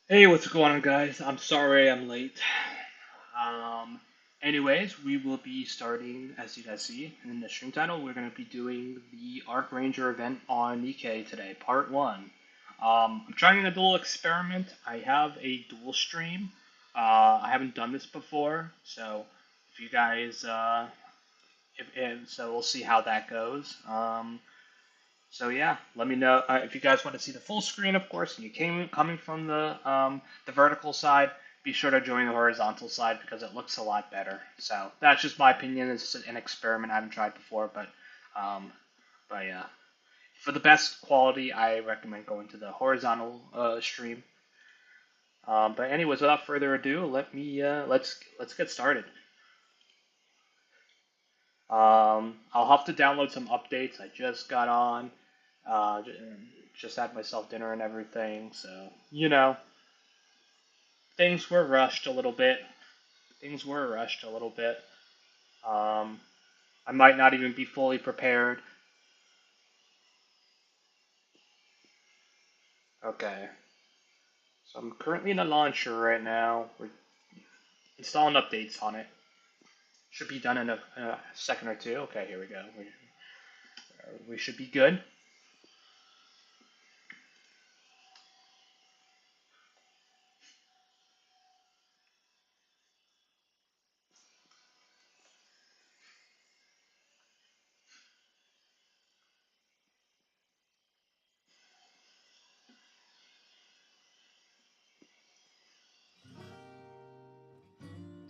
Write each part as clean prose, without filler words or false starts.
Hey, what's going on, guys? I'm sorry I'm late. Um, Anyways, we will be starting, as you guys see in the stream title, we're going to be doing the Arc Ranger event on Nikke today, part one. I'm trying a little experiment. I have a dual stream. I haven't done this before, so if you guys, so we'll see how that goes. So yeah, let me know if you guys want to see the full screen, of course, and you came coming from the vertical side. Be sure to join the horizontal side because it looks a lot better. So that's just my opinion. It's an experiment I haven't tried before, um, but yeah, for the best quality, I recommend going to the horizontal stream. But anyways, without further ado, let's get started. I'll have to download some updates. I just got on. Uh, just had myself dinner and everything, so things were rushed a little bit. Things were rushed a little bit. Um, I might not even be fully prepared. Okay, so I'm currently in the launcher right now. We're installing updates on it. Should be done in a second or two. Okay, here we go. We should be good.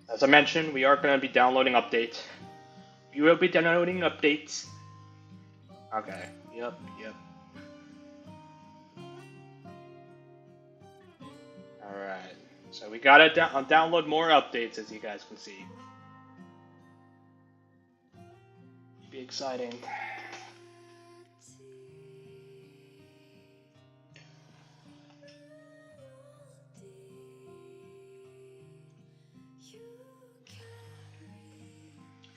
As I mentioned, we are going to be downloading updates. We will be downloading updates. Okay. Yep. Yep. All right. So we gotta download more updates, as you guys can see. Be exciting.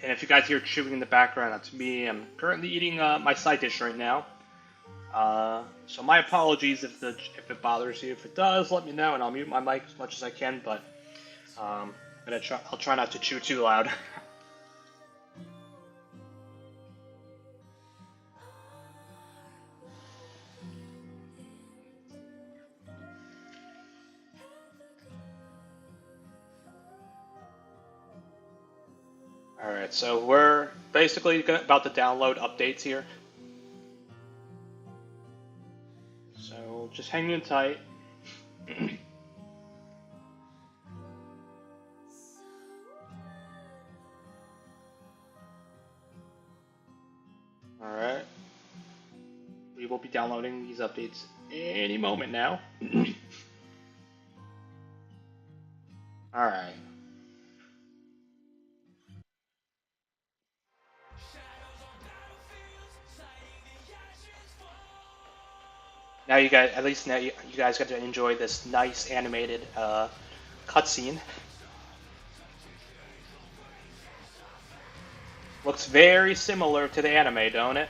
And if you guys hear chewing in the background, that's me. I'm currently eating my side dish right now. So my apologies if it bothers you. If it does, let me know, and I'll mute my mic as much as I can. But I'll try not to chew too loud. All right, so we're basically about to download updates here. So just hang in tight. All right, we will be downloading these updates any moment now. All right. Now you guys, at least now you guys get to enjoy this nice animated cutscene. Looks very similar to the anime, don't it?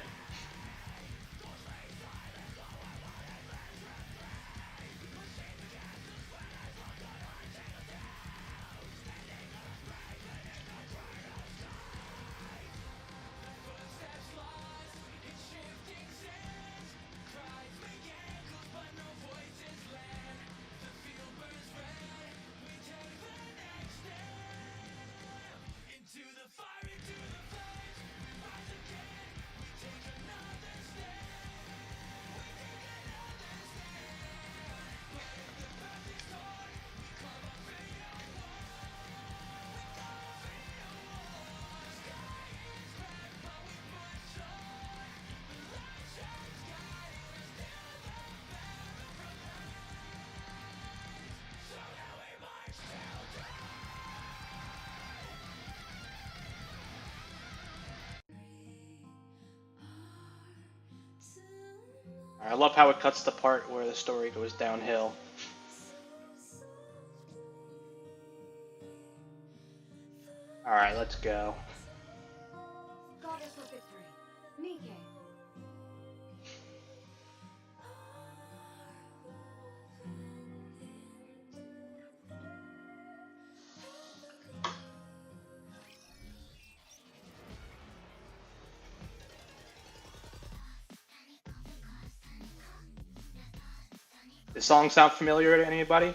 I love how it cuts the part where the story goes downhill. Alright, let's go. Goddess of victory, Nikke. This song sound familiar to anybody?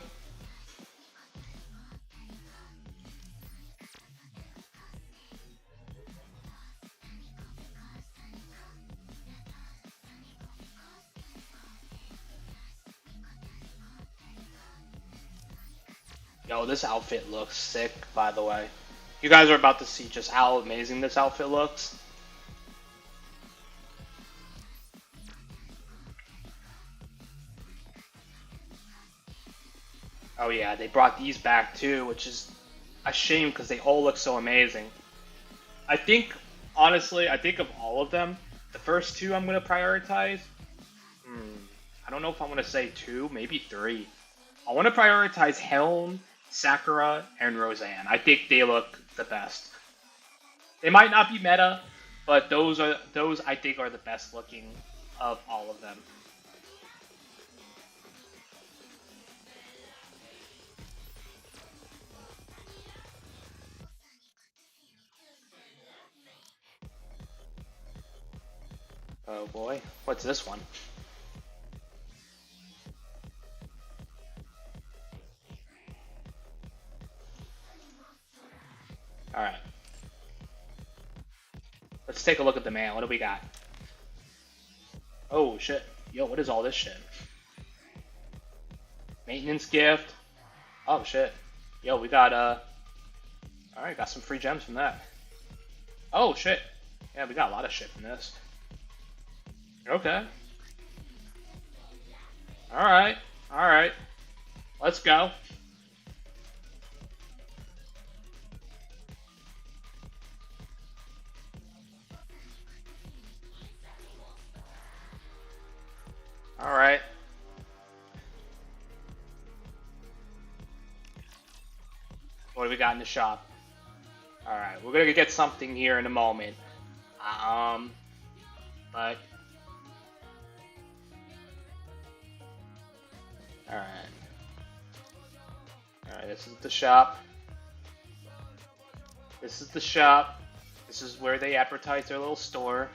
Yo, this outfit looks sick, by the way. You guys are about to see just how amazing this outfit looks. Oh yeah, they brought these back too, which is a shame because they all look so amazing. I think, honestly, I think of all of them, the first two I'm going to prioritize. I don't know if I want to say two, maybe three. I want to prioritize Helm, Sakura, and Roseanne. I think they look the best. They might not be meta, but those I think are the best looking of all of them. Oh boy, what's this one? Alright. Let's take a look at the man. What do we got? Oh shit. Yo, what is all this shit? Maintenance gift. Oh shit. Yo, we got alright, got some free gems from that. Oh shit. Yeah, we got a lot of shit from this. Okay. Alright. Alright. Let's go. Alright. What do we got in the shop? Alright, we're gonna get something here in a moment. But... Alright. Alright, this is the shop. This is the shop. This is where they advertise their little store.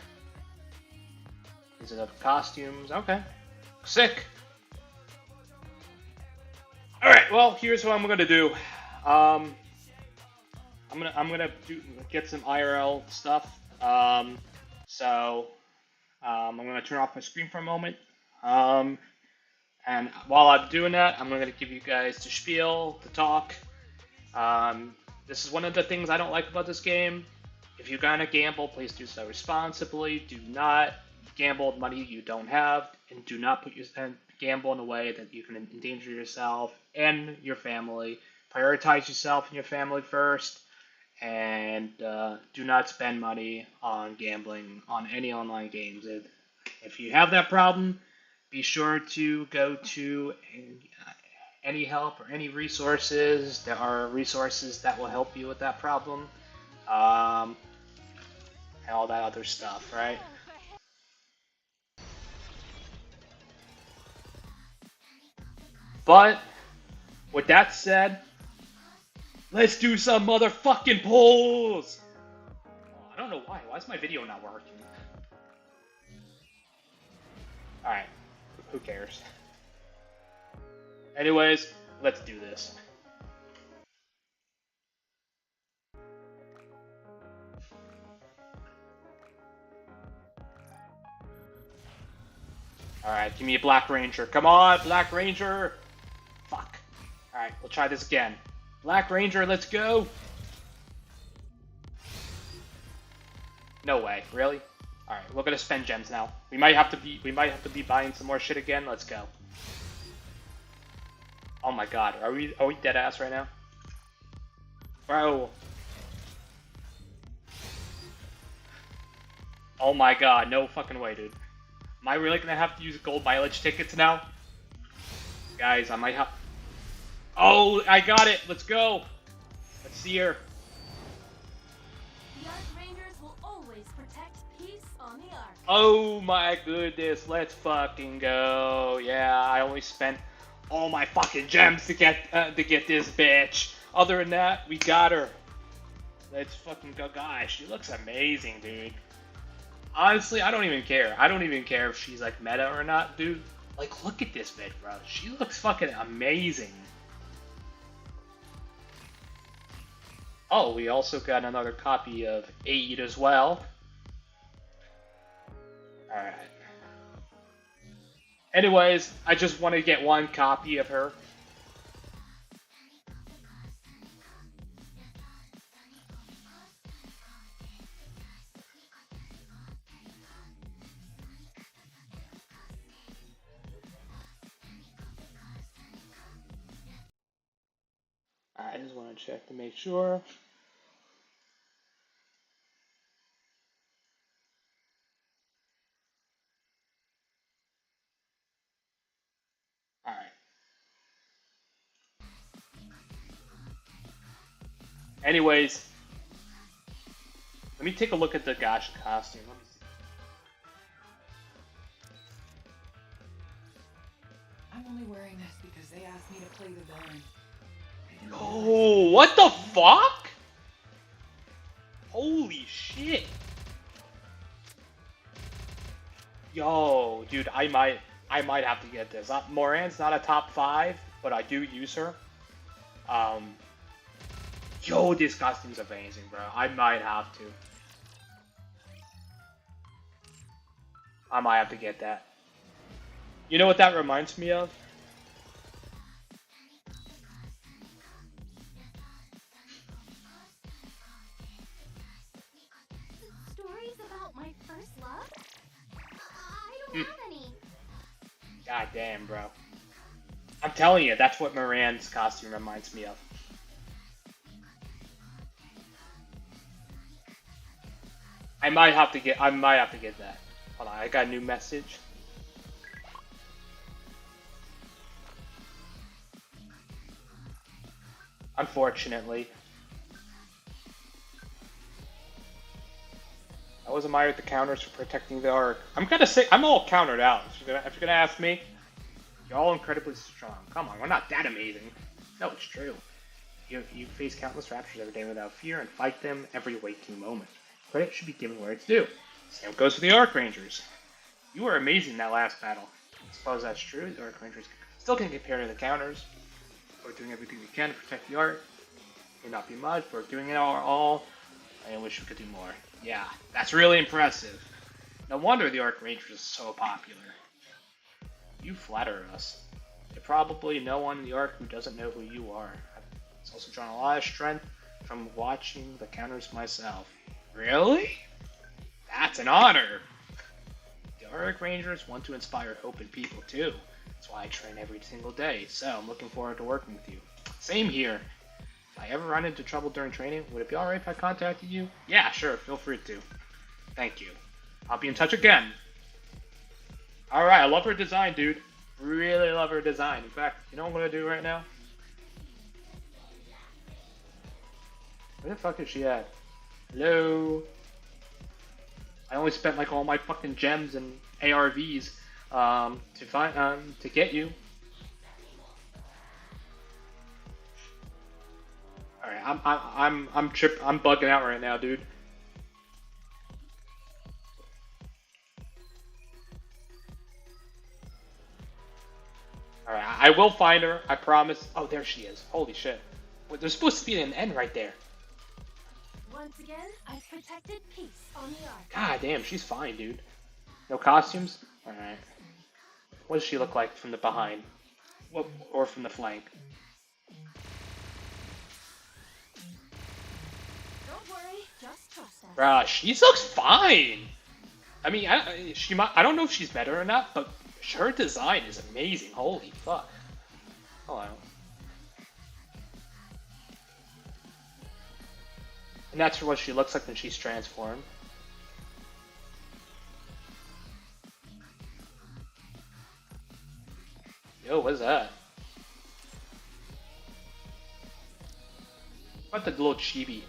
These are the costumes. Okay. Sick! Alright, well, here's what I'm gonna do. I'm gonna get some IRL stuff. I'm gonna turn off my screen for a moment. And while I'm doing that, I'm gonna give you guys the spiel, the talk. This is one of the things I don't like about this game. If you're gonna gamble, please do so responsibly. Do not gamble with money you don't have, and do not gamble in a way that you can endanger yourself and your family. Prioritize yourself and your family first, and do not spend money on gambling on any online games. If you have that problem, be sure to go to any help or any resources. There are resources that will help you with that problem, and all that other stuff, right? But with that said, let's do some motherfucking polls! Oh, I don't know why. Why is my video not working? Alright. Who cares? Anyways, let's do this. Alright, give me a Black Ranger. Come on, Black Ranger! Fuck. Alright, we'll try this again. Black Ranger, let's go! No way, really? Alright, we're gonna spend gems now. We might have to be buying some more shit again. Let's go. Oh my god, are we dead ass right now? Bro. Oh my god, no fucking way, dude. Am I really gonna have to use gold mileage tickets now? Guys, I might have... Oh, I got it! Let's go! Let's see her. The Archrangers will always protect peace on the Ark. Oh my goodness, let's fucking go. Yeah, I only spent all my fucking gems to get this bitch. Other than that, we got her. Let's fucking go. Guys, she looks amazing, dude. Honestly, I don't even care. I don't even care if she's like meta or not, dude. Like, look at this vid, bro. She looks fucking amazing. Oh, we also got another copy of 8 as well. Alright. Anyways, I just want to get one copy of her. I just want to check to make sure. Alright. Anyways, let me take a look at the Gash costume. Let me see. I'm only wearing this because they asked me to play the villain. Oh, what the fuck? Holy shit. Yo, dude, I might have to get this. Moran's not a top 5, but I do use her. Yo, this costume's amazing, bro. I might have to. I might have to get that. You know what that reminds me of? Stories about my first love? I don't have any. God damn, bro. I'm telling you, that's what Moran's costume reminds me of. I might have to get that. Hold on, I got a new message. Unfortunately. I was admired the counters for protecting the arc. I'm gonna say I'm all countered out. If you're gonna ask me, you're all incredibly strong. Come on, we're not that amazing. No, it's true. You face countless raptures every day without fear and fight them every waking moment. Credit should be given where it's due. Same goes for the Arc Rangers. You were amazing in that last battle. I suppose that's true. The Arc Rangers still can compare to the counters. We're doing everything we can to protect the art. May not be much, but we're doing it all. I wish we could do more. Yeah, that's really impressive. No wonder the Arc Rangers is so popular. You flatter us. There's probably no one in the Arc who doesn't know who you are. I've also drawn a lot of strength from watching the counters myself. Really? That's an honor! The Arc Rangers want to inspire hope in people too. That's why I train every single day, so I'm looking forward to working with you. Same here. If I ever run into trouble during training, would it be alright if I contacted you? Yeah, sure, feel free to. Thank you. I'll be in touch again. Alright, I love her design, dude. Really love her design. In fact, you know what I'm gonna do right now? Where the fuck is she at? Hello? I only spent like all my fucking gems and ARVs to get you. Alright, I'm bugging out right now, dude. Alright, I will find her, I promise. Oh, there she is. Holy shit. Wait, there's supposed to be an N right there. Once again, I've protected peace on the ark. God damn, she's fine, dude. No costumes? Alright. What does she look like from the behind? What, or from the flank? Don't worry, just trust us. Bruh, she looks fine! I mean, I don't know if she's better or not, but her design is amazing. Holy fuck. Hello. And that's what she looks like when she's transformed. Yo, what's that? What the little chibi?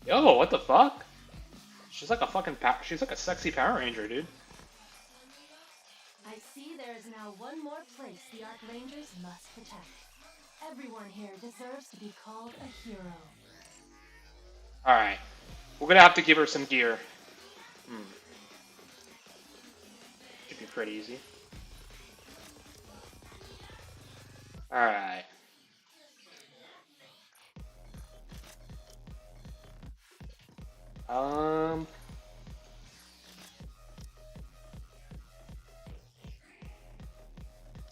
Yo, what the fuck? She's like a fucking she's like a sexy Power Ranger, dude. I see there is now one more place the Arc Rangers must protect. Everyone here deserves to be called a hero. Alright. We're gonna have to give her some gear. Hmm. Should be pretty easy. Alright.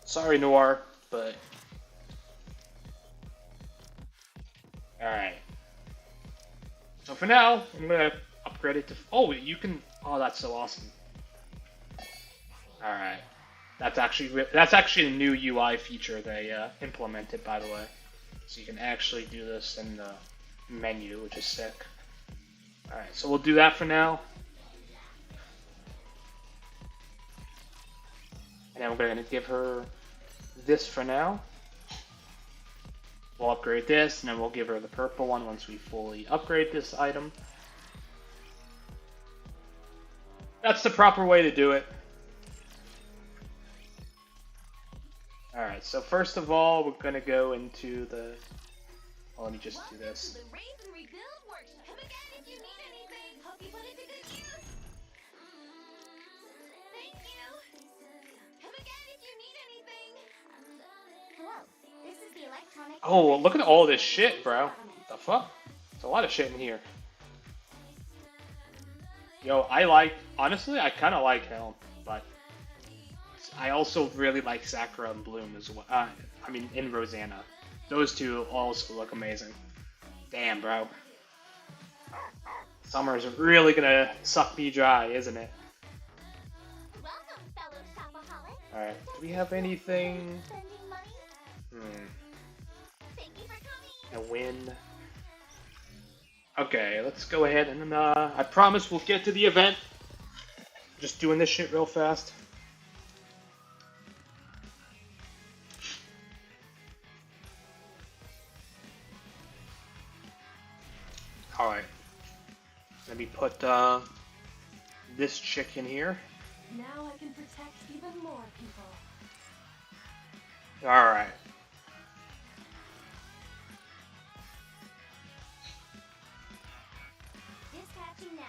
Sorry, Noir, but... Alright. So for now, I'm gonna upgrade it to... Oh, you can... Oh, that's so awesome. Alright. That's actually a new UI feature they implemented, by the way. So you can actually do this in the menu, which is sick. Alright, so we'll do that for now. And then we're going to give her this for now. We'll upgrade this, and then we'll give her the purple one once we fully upgrade this item. That's the proper way to do it. Alright, so first of all, we're going to go into the... Well, let me just do this. Oh, look at all this shit, bro. What the fuck? There's a lot of shit in here. Yo, honestly, I kind of like Helm, but I also really like Sakura and Bloom as well. I mean, in Rosanna. Those two also look amazing. Damn, bro. Summer's really gonna suck me dry, isn't it? Alright, do we have anything? A win. Okay, let's go ahead and I promise we'll get to the event. Just doing this shit real fast. Alright. Let me put this chick in here. Now I can protect even more people. Alright. Dispatching now.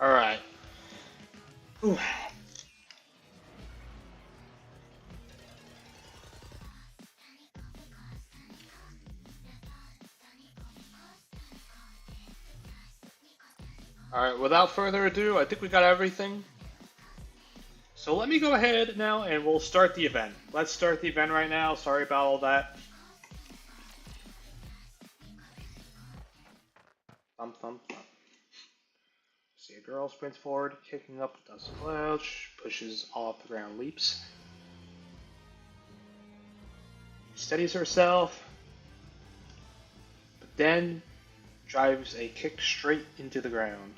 Alright. Ooh. Alright, without further ado, I think we got everything. So let me go ahead now and we'll start the event. Let's start the event right now. Sorry about all that. Thump, thump, thump. See a girl sprints forward, kicking up a dust cloud, pushes off the ground, leaps. Steadies herself, but then drives a kick straight into the ground.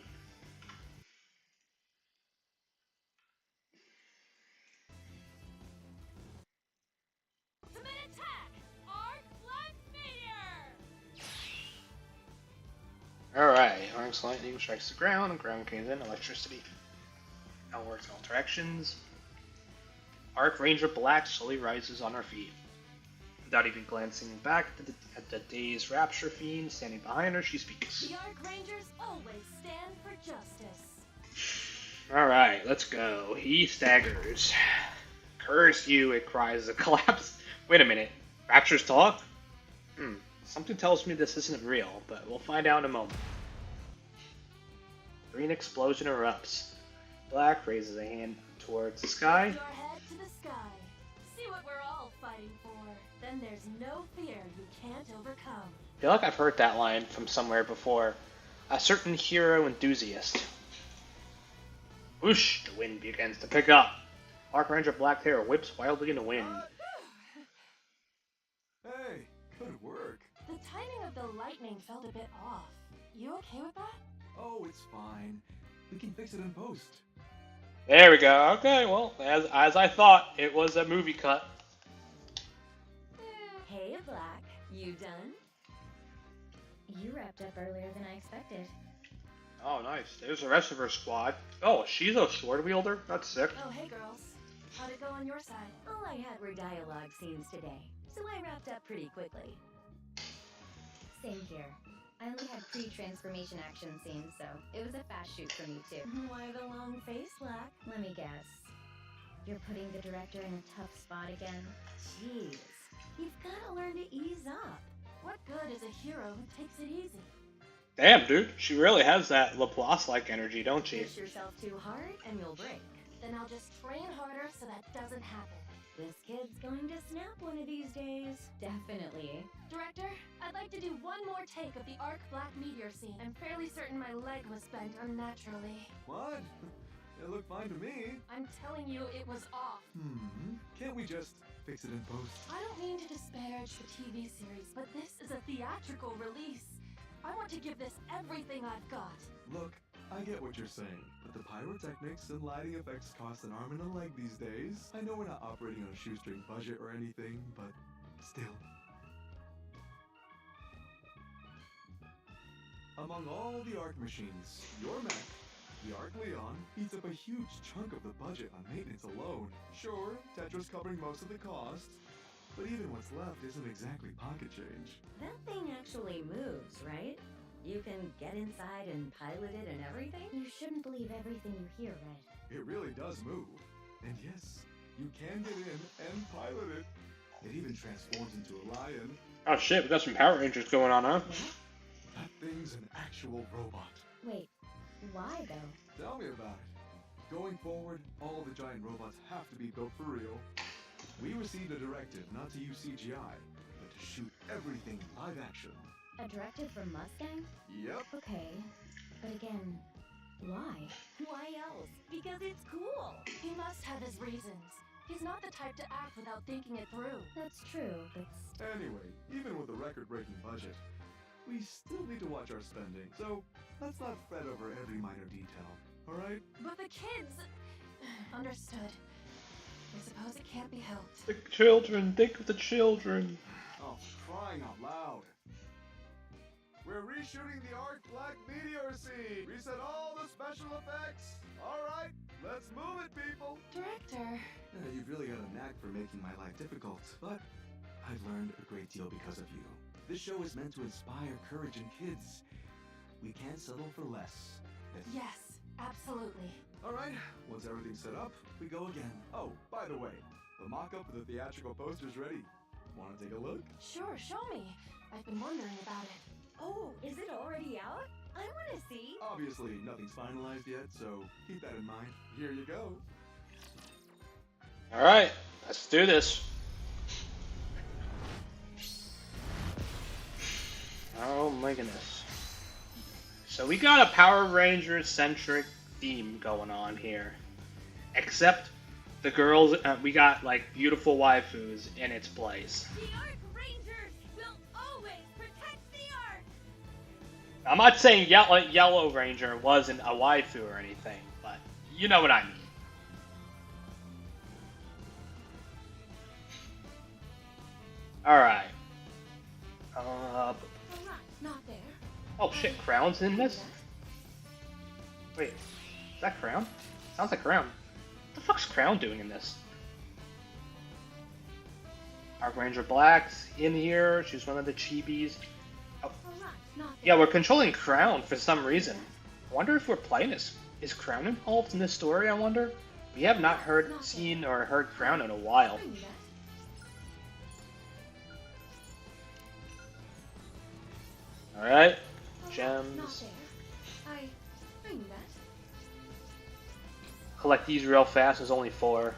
Alright, Arc's lightning strikes the ground, and ground gains in electricity. Now works in all directions. Arc Ranger Black slowly rises on her feet. Without even glancing back at the dazed Rapture Fiend standing behind her, she speaks. The Arc Rangers always stand for justice. Alright, let's go. He staggers. Curse you, it cries as it collapses. Wait a minute. Raptures talk? Something tells me this isn't real, but we'll find out in a moment. Green explosion erupts. Black raises a hand towards the sky. Your head to the sky. See what we're all fighting for. Then there's no fear you can't overcome. I feel like I've heard that line from somewhere before. A certain hero enthusiast. Whoosh! The wind begins to pick up. Archranger Black Hair whips wildly in the wind. Hey, good work. The timing of the lightning felt a bit off. You okay with that? Oh, it's fine. We can fix it in post. There we go. Okay, well, as I thought, it was a movie cut. Hey, Black. You done? You wrapped up earlier than I expected. Oh, nice. There's the rest of her squad. Oh, she's a sword wielder? That's sick. Oh, hey girls. How'd it go on your side? All I had were dialogue scenes today, so I wrapped up pretty quickly. Same here. I only had pre-transformation action scenes, so it was a fast shoot for me too. Why the long face, Black? Let me guess. You're putting the director in a tough spot again? Jeez. You've gotta learn to ease up. What good is a hero who takes it easy? Damn, dude. She really has that Laplace-like energy, don't she? Push yourself too hard and you'll break. Then I'll just train harder so that doesn't happen. This kid's going to snap one of these days. Definitely. Director, I'd like to do one more take of the arc black meteor scene. I'm fairly certain my leg was bent unnaturally. What? It looked fine to me. I'm telling you, it was off. Can't we just fix it in post? I don't mean to disparage the TV series, but this is a theatrical release. I want to give this everything I've got. Look, I get what you're saying, but the pyrotechnics and lighting effects cost an arm and a leg these days. I know we're not operating on a shoestring budget or anything, but still. Among all the Arc machines, your mech, the Arc Leon, eats up a huge chunk of the budget on maintenance alone. Sure, Tetra's covering most of the cost, but even what's left isn't exactly pocket change. That thing actually moves, right? You can get inside and pilot it and everything? You shouldn't believe everything you hear, Red. It really does move. And yes, you can get in and pilot it. It even transforms into a lion. Oh shit, we got some Power Rangers going on, huh? What? That thing's an actual robot. Wait, why though? Tell me about it. Going forward, all the giant robots have to be built for real. We received a directive not to use CGI, but to shoot everything live action. A directive from Mustang? Yep. Okay, but again, why? Why else? Because it's cool. He must have his reasons. He's not the type to act without thinking it through. That's true, but Anyway, even with a record-breaking budget, we still need to watch our spending, so let's not fret over every minor detail, alright? But the kids... Understood. I suppose it can't be helped. The children, think of the children. Oh, crying out loud. We're reshooting the Arc Black meteor scene. Reset all the special effects. Alright, let's move it, people. Director... You've really got a knack for making my life difficult, but I've learned a great deal because of you. This show is meant to inspire courage in kids. We can't settle for less. Yes, absolutely. Alright, once everything's set up, we go again. Oh, by the way, the mock-up for the theatrical poster's ready. Wanna take a look? Sure, show me. I've been wondering about it. oh, is it already out? I want to see. Obviously, nothing's finalized yet, so keep that in mind. Here you go. Alright, let's do this. Oh my goodness. So we got a Power Ranger-centric theme going on here. Except the girls, we got like beautiful waifus in its place. The Arc Rangers will always protect the Arc! I'm not saying Yellow Ranger wasn't a waifu or anything, but you know what I mean. Alright. Alright, not there. Oh shit, Crown's in this? Wait, is that Crown? Sounds like Crown. What the fuck's Crown doing in this? Arc Ranger Black's in here. She's one of the chibis. Oh. Alright, not there. Yeah, we're controlling Crown for some reason. I wonder if we're playing as... Is Crown involved in this story, I wonder? We have not seen or heard Crown in a while. I knew that. Alright. Not Gems. there. I knew that. Collect these real fast. There's only 4.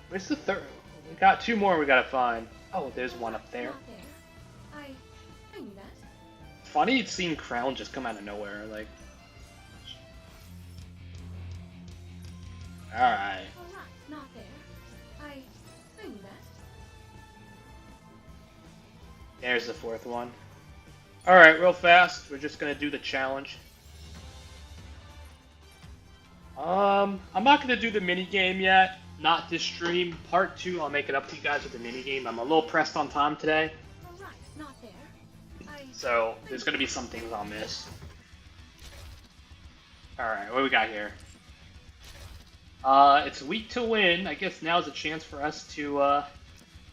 Where's the third? We got 2 more we gotta find. Oh, there's one up there. Not there. I knew that. Funny seeing Crown just come out of nowhere, like. Alright. Alright, not there. I knew that. There's the 4th one. Alright, real fast. We're just gonna do the challenge. I'm not gonna do the mini game yet. not this stream. Part 2, I'll make it up to you guys with the minigame. I'm a little pressed on time today, Alright, not there. so there's going to be some things I'll miss. Alright, what do we got here? It's a week to win. I guess now's a chance for us to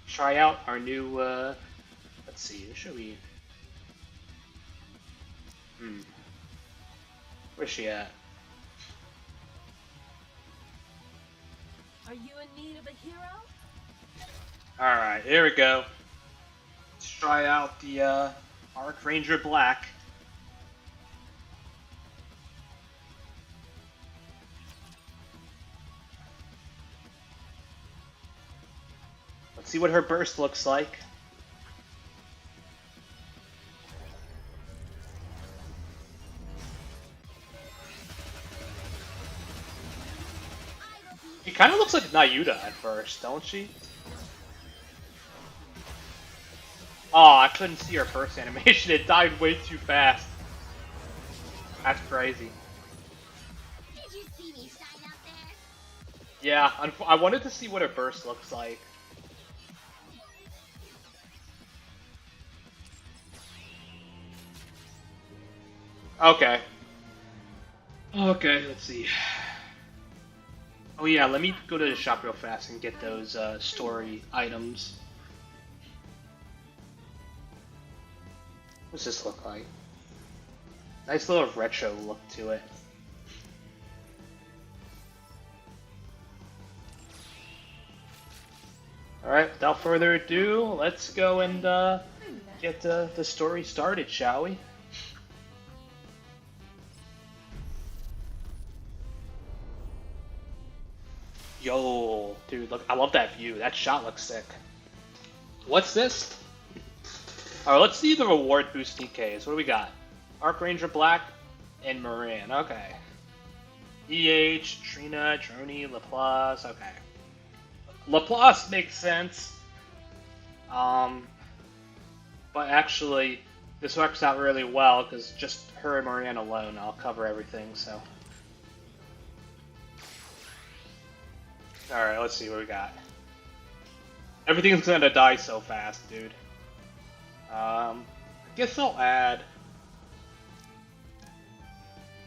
try out our new, let's see, who should we... Where's she at? Are you in need of a hero? Alright, here we go. Let's try out the Arc Ranger Black. Let's see what her burst looks like. She kind of looks like Nayuta at first, don't she? Oh, I couldn't see her burst animation. It died way too fast. That's crazy. Did you see me shine out there? Yeah, I wanted to see what her burst looks like. Okay. Okay, let's see. Oh yeah, let me go to the shop real fast and get those story items. What's this look like? Nice little retro look to it. Alright, without further ado, let's go and get the story started, shall we? Yo, dude, look, I love that view. That shot looks sick. What's this? Alright, let's see the reward boost DKs. What do we got? Arc Ranger Black and Moran. Okay. EH, Trina, Trony, Laplace. Okay. Laplace makes sense. But actually, this works out really well because just her and Moran alone, I'll cover everything, so. Alright, let's see what we got. Everything's gonna die so fast, dude. I guess I'll add.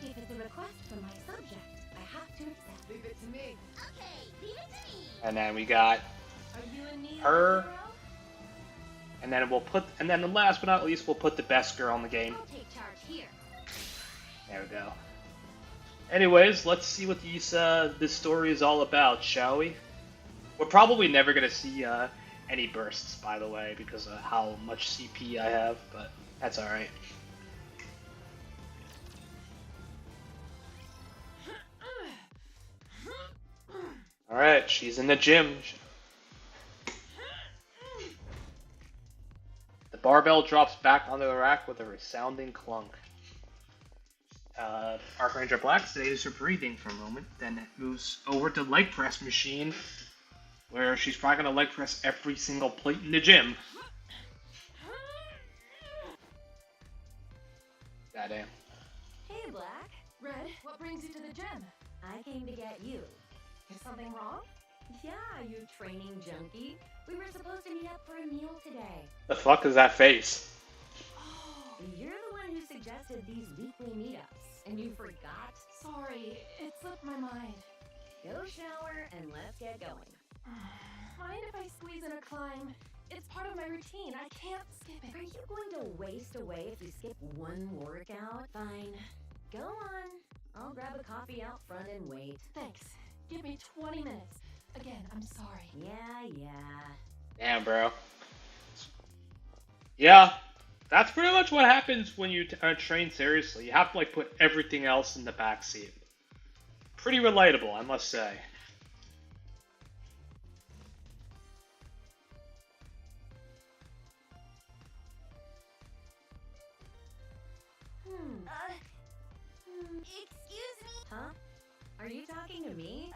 If it's a request from my subject, I have to accept. Leave it to me. Okay, leave it to me. And then we got Are you in need Her. of a hero? and then last but not least, we'll put the best girl in the game. I'll take charge here. There we go. Anyways, let's see what this story is all about, shall we? We're probably never gonna see any bursts, by the way, because of how much CP I have, but that's alright. Alright, she's in the gym. The barbell drops back onto the rack with a resounding clunk. Arc Ranger Black stays her breathing for a moment, then moves over to leg press machine, where she's probably gonna leg press every single plate in the gym. Goddamn. Hey, Black. Red, what brings you to the gym? I came to get you. Is something wrong? Yeah, you training junkie. We were supposed to meet up for a meal today. The fuck is that face? Oh, You're the one who suggested these weekly meetups, and you forgot? sorry, it slipped my mind. Go shower and let's get going. Mind if I squeeze in a climb? It's part of my routine. I can't skip Are it. you going to waste away if you skip one workout? Fine. Go on. I'll grab a coffee out front and wait. Thanks. Give me 20 minutes. Again, I'm sorry. Yeah. Damn, bro. Yeah, that's pretty much what happens when you train seriously. You have to like put everything else in the backseat. Pretty relatable, I must say. Excuse me? Huh? Are you talking to me?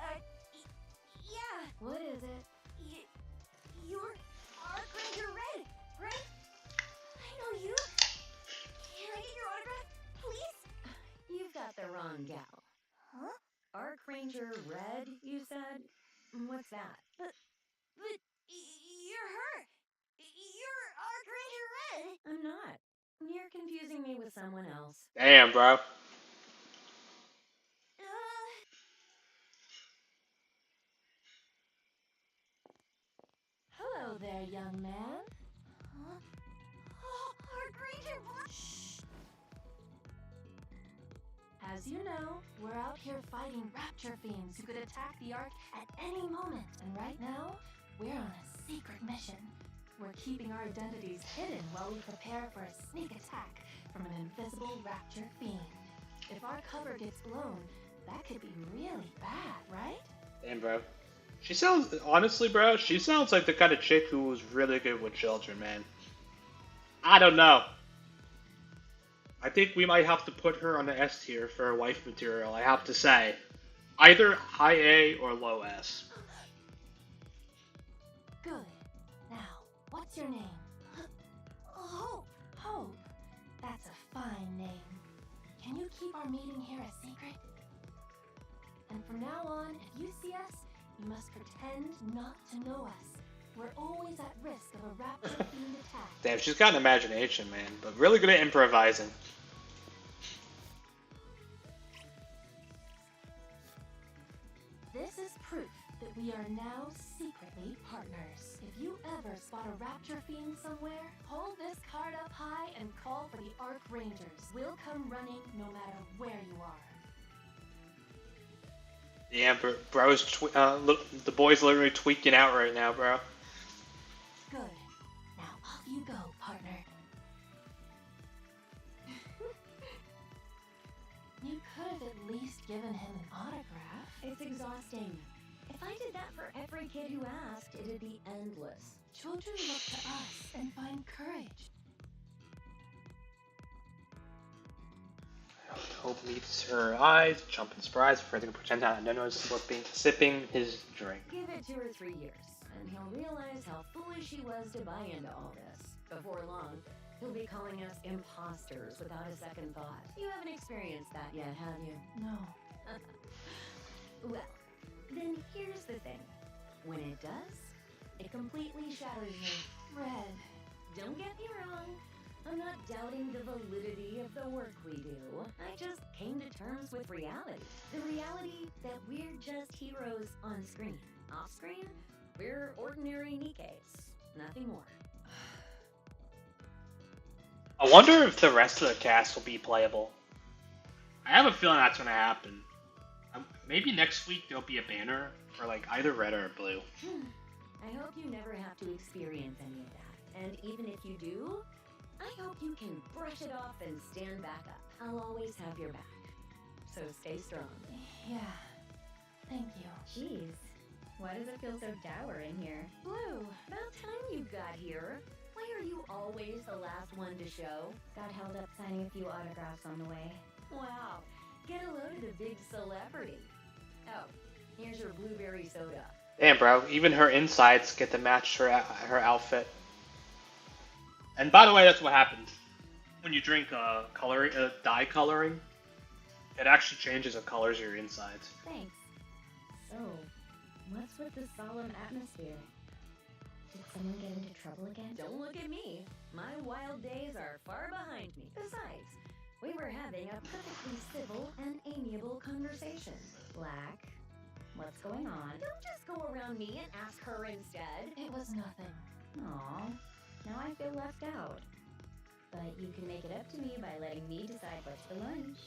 Yeah. What is it? You're Arc Ranger Red, right? I know you. Can I get your autograph, please? You've got the wrong gal. Huh? Arc Ranger Red, you said? What's that? But you're her. You're Arc Ranger Red. I'm not. You're confusing me with someone else. Damn, bro. Hello there, young man. Arc Ranger Black. As you know, we're out here fighting rapture fiends who could attack the Ark at any moment. And right now, we're on a secret mission. We're keeping our identities hidden while we prepare for a sneak attack from an invisible rapture fiend. If our cover gets blown, that could be really bad, right? Damn, bro. She sounds, honestly, bro, she sounds like the kind of chick who was really good with children, man. I don't know. I think we might have to put her on the S tier for wife material, I have to say. Either high A or low S. Good. Now, what's your name? Hope. Hope. That's a fine name. Can you keep our meeting here a secret? And from now on, if you see us, you must pretend not to know us. We're always at risk of a rapture fiend attack. Damn, she's got an imagination, man, but really good at improvising. This is proof that we are now secretly partners. If you ever spot a rapture fiend somewhere, hold this card up high and call for the Arc Rangers. We'll come running no matter where you are. Yeah, the boy's literally tweaking out right now, bro. Good. Now off you go, partner. You could have at least given him an autograph. It's exhausting. If I did that for every kid who asked, it'd be endless. Children look to us and find courage. Hope meets her eyes, jump in surprise, afraid to pretend not to notice sipping his drink. Give it 2 or 3 years, and he'll realize how foolish he was to buy into all this. Before long, he'll be calling us imposters without a second thought. You haven't experienced that yet, have you? No. Well, then here's the thing. When it does, it completely shatters me. Red. Don't get me wrong. I'm not doubting the validity of the work we do. I just came to terms with reality. The reality that we're just heroes on screen. Off screen, we're ordinary Nikkes. Nothing more. I wonder if the rest of the cast will be playable. I have a feeling that's gonna happen. Maybe next week there'll be a banner for like either red or blue. I hope you never have to experience any of that. And even if you do, I hope you can brush it off and stand back up. I'll always have your back. So stay strong. Yeah. Thank you. Jeez, why does it feel so dour in here? Blue. About time you got here. Why are you always the last one to show? Got held up signing a few autographs on the way. Wow, get a load of the big celebrity. Oh, here's your blueberry soda. Damn, bro. Even her insides get to match her outfit. And by the way, that's what happens when you drink dye coloring. It actually changes the colors of your insides. Thanks. So, what's with the solemn atmosphere? Did someone get into trouble again? Don't look at me. My wild days are far behind me. Besides, we were having a perfectly civil and amiable conversation. Black. What's going on? Don't just go around me and ask her instead. It was nothing. Aw. Now I feel left out. But you can make it up to me by letting me decide what's for lunch.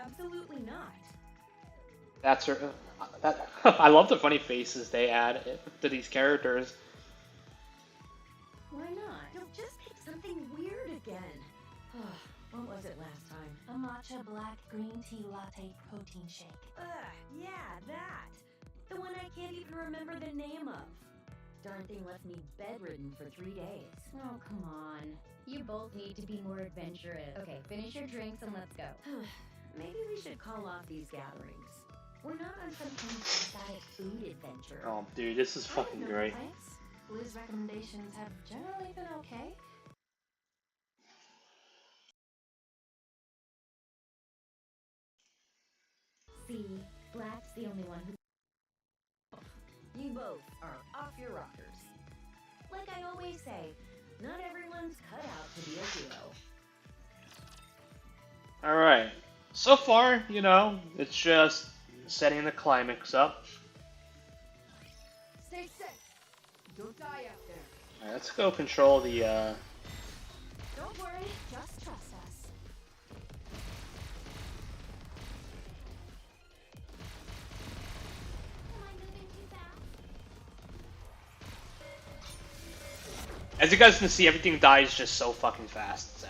Absolutely not. That's her. I love the funny faces they add to these characters. Why not? You'll just pick something weird again. What was it last time? A matcha black green tea latte protein shake. Yeah, that. The one I can't even remember the name of. Darn thing left me bedridden for 3 days. Oh, come on. You both need to be more adventurous. Okay, finish your drinks and let's go. Maybe we should call off these gatherings. We're not on some kind of exotic food adventure. Oh, dude, this is fucking No great. complaints. Blue's recommendations have generally been okay. See, Black's the only one who your rockers. Like I always say, not everyone's cut out to be a hero. Alright. So far, you know, it's just setting the climax up. Stay safe. Don't die out there. Alright, let's go control the, Don't worry, just trust us. Am I moving too fast? As you guys can see, everything dies just so fucking fast, so.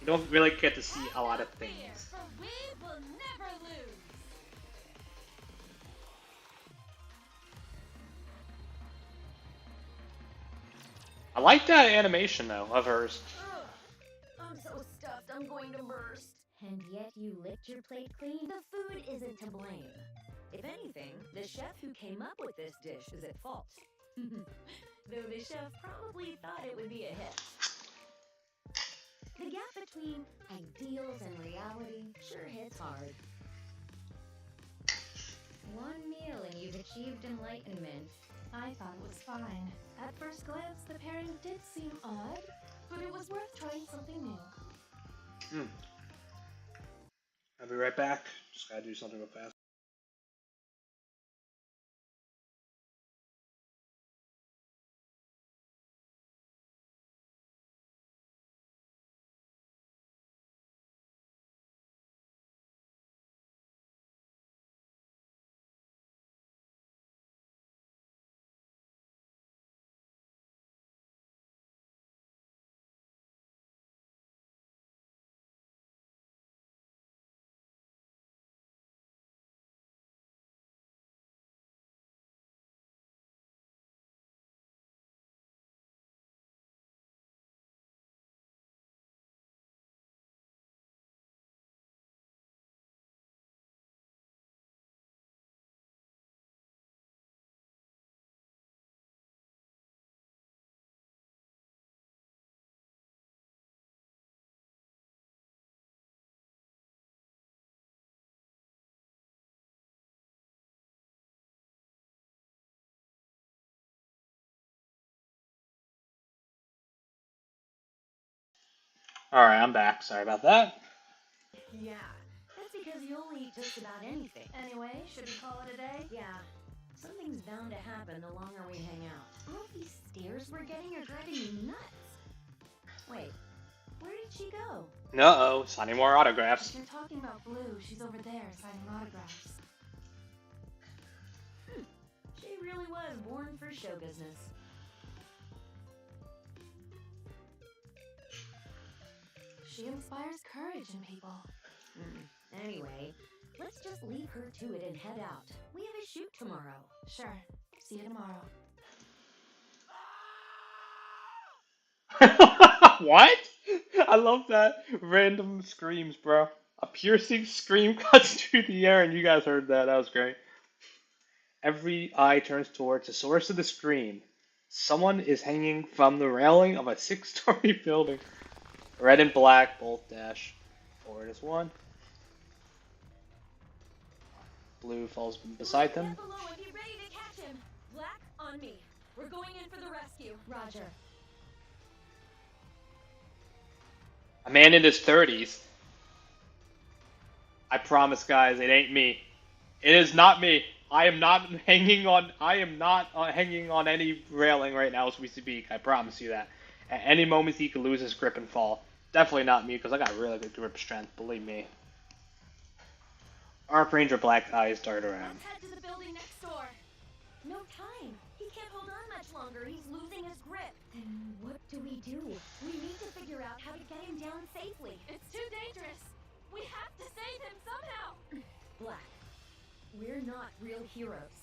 You don't really get to see a lot of things. For we will never lose. I like that animation, though, of hers. Ugh, I'm so stuffed, I'm going to burst. And yet you licked your plate clean? The food isn't to blame. If anything, the chef who came up with this dish is at fault. Though the chef probably thought it would be a hit. The gap between ideals and reality sure hits hard. One meal and you've achieved enlightenment. I thought it was fine. At first glance, the pairing did seem odd, but it was worth trying something new. I'll be right back. Just gotta do something real fast. Alright, I'm back. Sorry about that. Yeah, that's because you only eat just about anything. Anyway, should we call it a day? Yeah, something's bound to happen the longer we hang out. All these stares we're getting are driving me nuts. Wait, where did she go? Uh-oh, signing more If autographs. you're talking about Blue, she's over there signing autographs. She really was born for show business. She inspires courage in people. Anyway, let's just leave her to it and head out. We have a shoot tomorrow. Sure. See you tomorrow. What? I love that random screams, bro. A piercing scream cuts through the air, and you guys heard that. That was great. Every eye turns towards the source of the scream. Someone is hanging from the railing of a six-story building. Red and black both dash forward as one. Blue falls beside them. Get below and be ready to catch him. Black on me. We're going in for the rescue. Roger. A man in his 30s. I promise, guys, it ain't me. It is not me. I am not hanging on. I am not hanging on any railing right now as we speak. I promise you that. At any moment, he could lose his grip and fall. Definitely not me, because I got really good grip strength. Believe me. Arc Ranger Black Eyes dart around. Let's head to the building next door. No time. He can't hold on much longer. He's losing his grip. Then what do? We need to figure out how to get him down safely. It's too dangerous. We have to save him somehow. Black, we're not real heroes.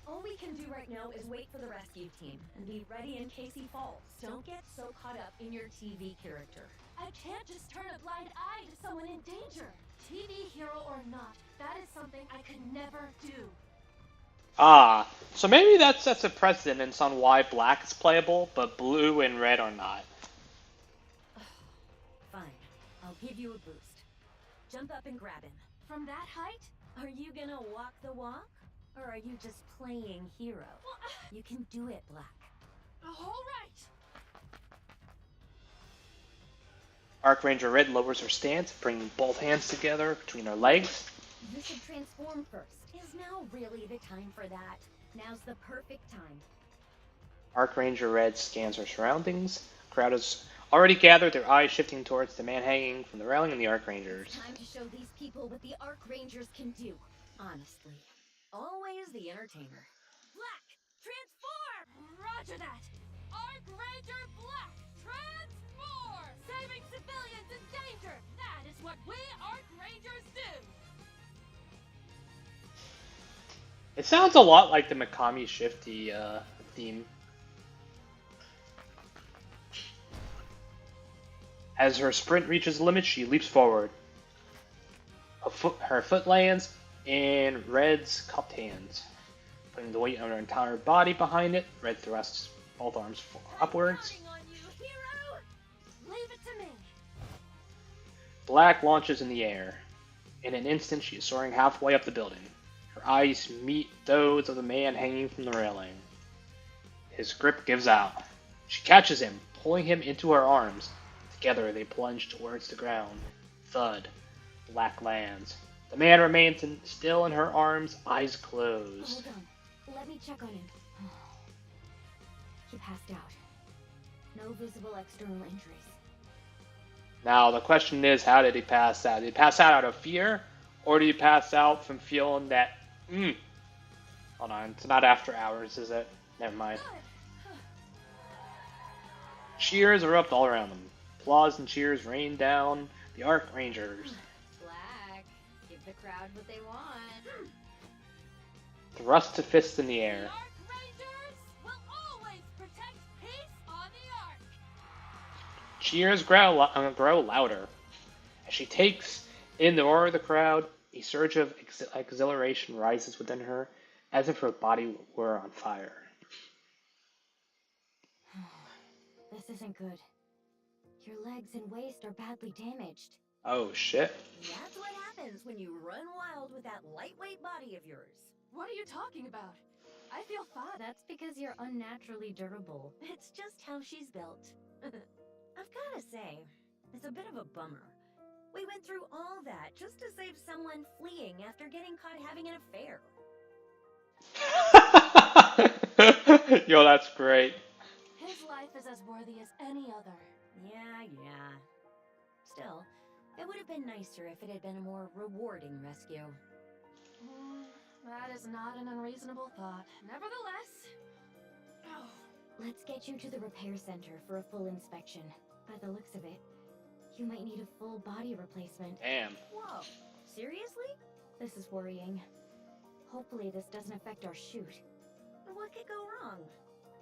All we can do right now is wait for the rescue team and be ready in case he falls. Don't get so caught up in your TV character. I can't just turn a blind eye to someone in danger. TV hero or not, that is something I could never do. Ah, so maybe that sets a precedence on why black is playable, but blue and red are not. Fine, I'll give you a boost. Jump up and grab him. From that height? Are you gonna walk the walk Or are you just playing hero? You can do it, Black. All right. Archranger Red lowers her stance, bringing both hands together between her legs. You should transform first. Is now really the time for that? Now's the perfect time. Archranger Red scans her surroundings. The crowd has already gathered, their eyes shifting towards the man hanging from the railing and the Archrangers. Time to show these people what the Archrangers can do. Honestly. Always the entertainer. Black, transform! Roger that. Archranger Black, transform! Saving civilians in danger. That is what we Archrangers do. It sounds a lot like the Mikami Shifty theme. As her sprint reaches the limit, she leaps forward. Her foot lands in Red's cupped hands. Putting the weight of her entire body behind it, Red thrusts both arms upwards. Counting on you, hero. Leave it to me. Black launches in the air. In an instant, she is soaring halfway up the building. Her eyes meet those of the man hanging from the railing. His grip gives out. She catches him, pulling him into her arms. Together, they plunge towards the ground. Thud. Black lands. The man remains still in her arms, eyes closed. Hold on. Let me check on him. He passed out. No visible external injuries. Now, the question is, how did he pass out? Did he pass out of fear? Or did he pass out from feeling that, hold on, it's not after hours, is it? Never mind. Cheers erupt all around them. Applause and cheers rain down the Archrangers. Black, give the crowd what they want. Thrust to fists in the air. The Archrangers will always protect peace on the Ark. Cheers grow louder. As she takes in the roar of the crowd, a surge of exhilaration rises within her, as if her body were on fire. This isn't good. Your legs and waist are badly damaged. Oh shit. That's what happens when you run wild with that lightweight body of yours. What are you talking about? I feel fine. That's because you're unnaturally durable. It's just how she's built. I've gotta say, it's a bit of a bummer. We went through all that just to save someone fleeing after getting caught having an affair. Yo, that's great. His life is as worthy as any other. Yeah. Still, it would have been nicer if it had been a more rewarding rescue. That is not an unreasonable thought. Nevertheless... Let's get you to the repair center for a full inspection. By the looks of it, you might need a full body replacement. Damn. Whoa, seriously? This is worrying. Hopefully this doesn't affect our shoot. What could go wrong?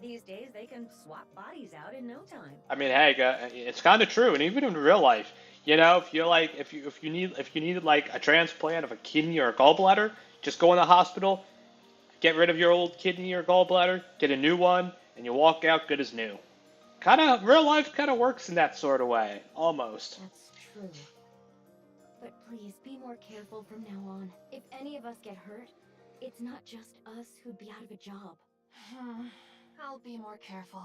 These days they can swap bodies out in no time. I mean, hey, it's kind of true, and even in real life, you know, if you're like, if you needed like a transplant of a kidney or a gallbladder, just go in the hospital, get rid of your old kidney or gallbladder, get a new one, and you walk out good as new. Real life kind of works in that sort of way, almost. That's true. But please be more careful from now on. If any of us get hurt, it's not just us who'd be out of a job. I'll be more careful.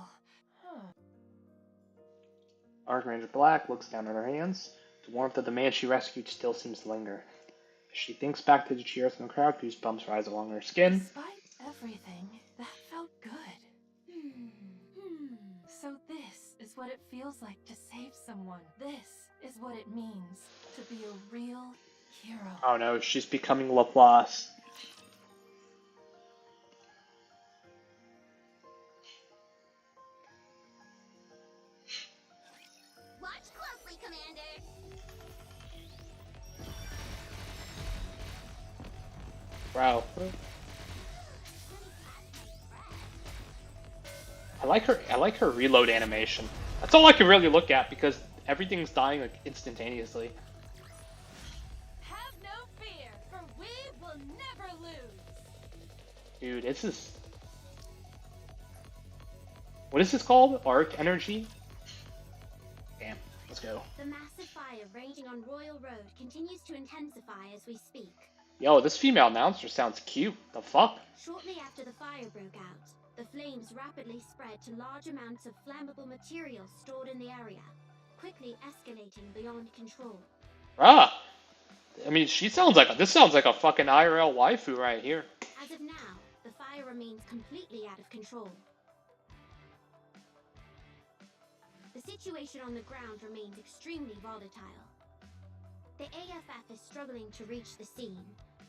Archranger Black looks down at her hands. The warmth of the man she rescued still seems to linger. As she thinks back to the cheers from the crowd, goosebumps rise along her skin. Despite everything, that felt good. So this is what it feels like to save someone. This is what it means to be a real hero. Oh no, she's becoming Laplace. Watch closely, Commander. Wow. I like her reload animation. That's all I can really look at because everything's dying like instantaneously. Have no fear, for we will never lose. Dude, what is this called? Arc energy? Damn, let's go. The massive fire raging on Royal Road continues to intensify as we speak. Yo, this female announcer sounds cute. The fuck? Shortly after the fire broke out, the flames rapidly spread to large amounts of flammable material stored in the area, quickly escalating beyond control. Ah, I mean, this sounds like a fucking IRL waifu right here. As of now, the fire remains completely out of control. The situation on the ground remains extremely volatile. The AFF is struggling to reach the scene,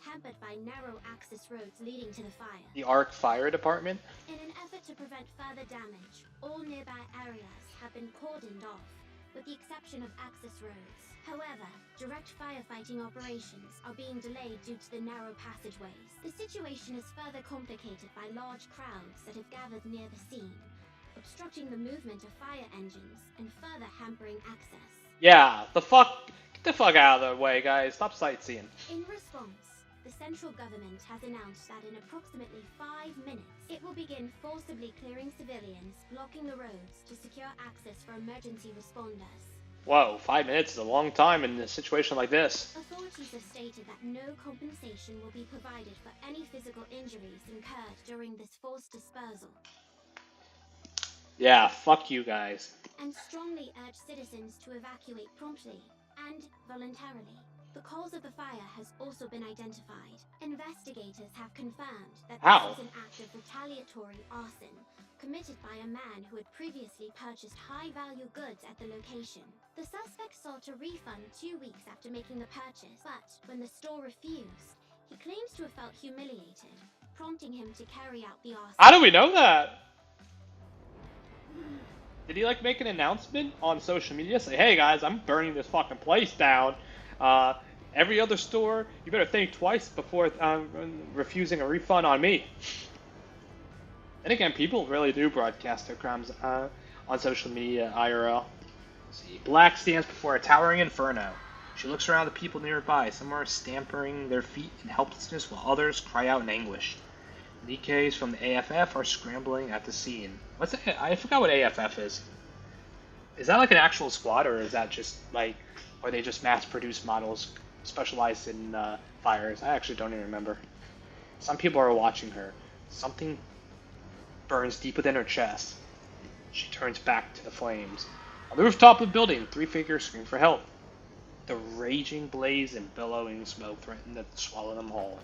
hampered by narrow access roads leading to the fire. The ARC Fire Department. In an effort to prevent further damage, all nearby areas have been cordoned off, with the exception of access roads. However, direct firefighting operations are being delayed due to the narrow passageways. The situation is further complicated by large crowds that have gathered near the scene, obstructing the movement of fire engines and further hampering access. Yeah, the fuck. Get the fuck out of the way, guys. Stop sightseeing. In response, the central government has announced that in approximately 5 minutes, it will begin forcibly clearing civilians, blocking the roads to secure access for emergency responders. Whoa, 5 minutes is a long time in a situation like this. Authorities have stated that no compensation will be provided for any physical injuries incurred during this forced dispersal, Yeah, fuck you guys. and strongly urge citizens to evacuate promptly and voluntarily. The cause of the fire has also been identified. Investigators have confirmed that this How? was an act of retaliatory arson committed by a man who had previously purchased high-value goods at the location. The suspect sought a refund 2 weeks after making the purchase, but when the store refused, he claims to have felt humiliated, prompting him to carry out the arson. How do we know that? Did he like make an announcement on social media? Say, hey guys, I'm burning this fucking place down. Every other store, you better think twice before refusing a refund on me. And again, people really do broadcast their crimes on social media IRL. See, Black stands before a towering inferno. She looks around the people nearby. Some are stamping their feet in helplessness while others cry out in anguish. Nikkes from the AFF are scrambling at the scene. I forgot what AFF is. Is that like an actual squad, or is that just like, or they just mass-produce models specialized in fires? I actually don't even remember. Some people are watching her. Something burns deep within her chest. She turns back to the flames. On the rooftop of the building, 3 figures scream for help. The raging blaze and billowing smoke threaten to swallow them whole.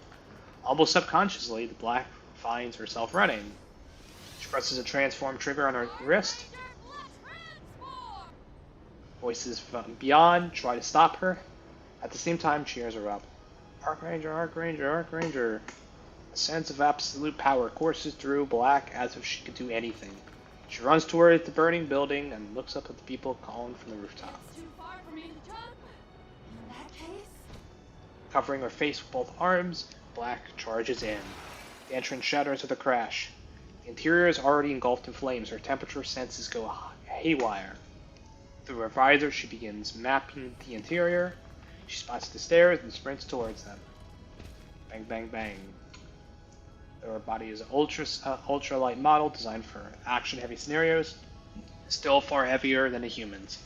Almost subconsciously, the Black finds herself running. She presses a transform trigger on her wrist. Voices from beyond try to stop her. At the same time, cheers are up. Arc Ranger, Arc Ranger, Arc Ranger. A sense of absolute power courses through Black as if she could do anything. She runs toward the burning building and looks up at the people calling from the rooftop. It's too far for me to jump. In that case, Covering her face with both arms, Black charges in. The entrance shatters with a crash. The interior is already engulfed in flames. Her temperature senses go haywire. Through her visor, she begins mapping the interior. She spots the stairs and sprints towards them. Bang, bang, bang. Her body is an ultra-light model designed for action-heavy scenarios, still far heavier than a human's.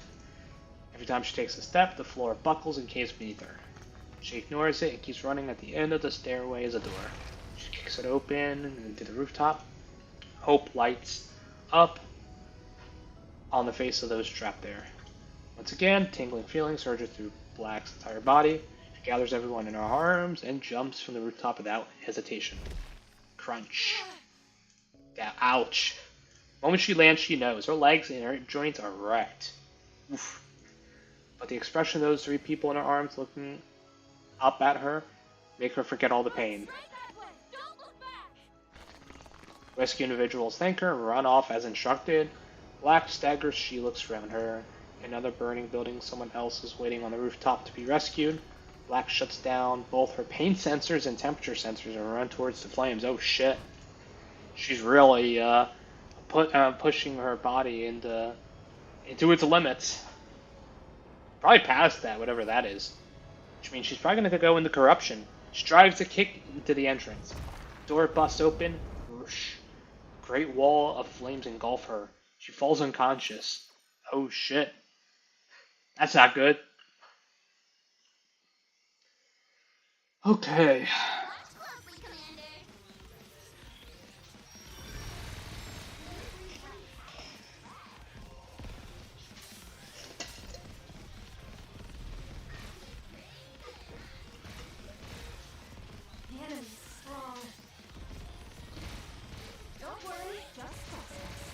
Every time she takes a step, the floor buckles and caves beneath her. She ignores it and keeps running. At the end of the stairway is a door. She kicks it open and into the rooftop. Hope lights up on the face of those trapped there. Once again, tingling feeling surges through Black's entire body. She gathers everyone in her arms and jumps from the rooftop without hesitation. Crunch. Yeah, ouch. The moment she lands, she knows. Her legs and her joints are wrecked. Oof. But the expression of those 3 people in her arms looking up at her make her forget all the pain. straight that way. Don't look back. Rescue individuals thank her and run off as instructed. Black staggers. She looks around her. In another burning building, someone else is waiting on the rooftop to be rescued. Black shuts down both her pain sensors and temperature sensors and runs towards the flames. Oh shit. She's really pushing her body into its limits. Probably past that, whatever that is. Which means she's probably going to go into corruption. She drives a kick into the entrance. Door busts open. Whoosh. Great wall of flames engulf her. She falls unconscious. Oh shit. That's not good. Okay. Watch closely, Commander. The enemy's strong. Don't worry, just trust us.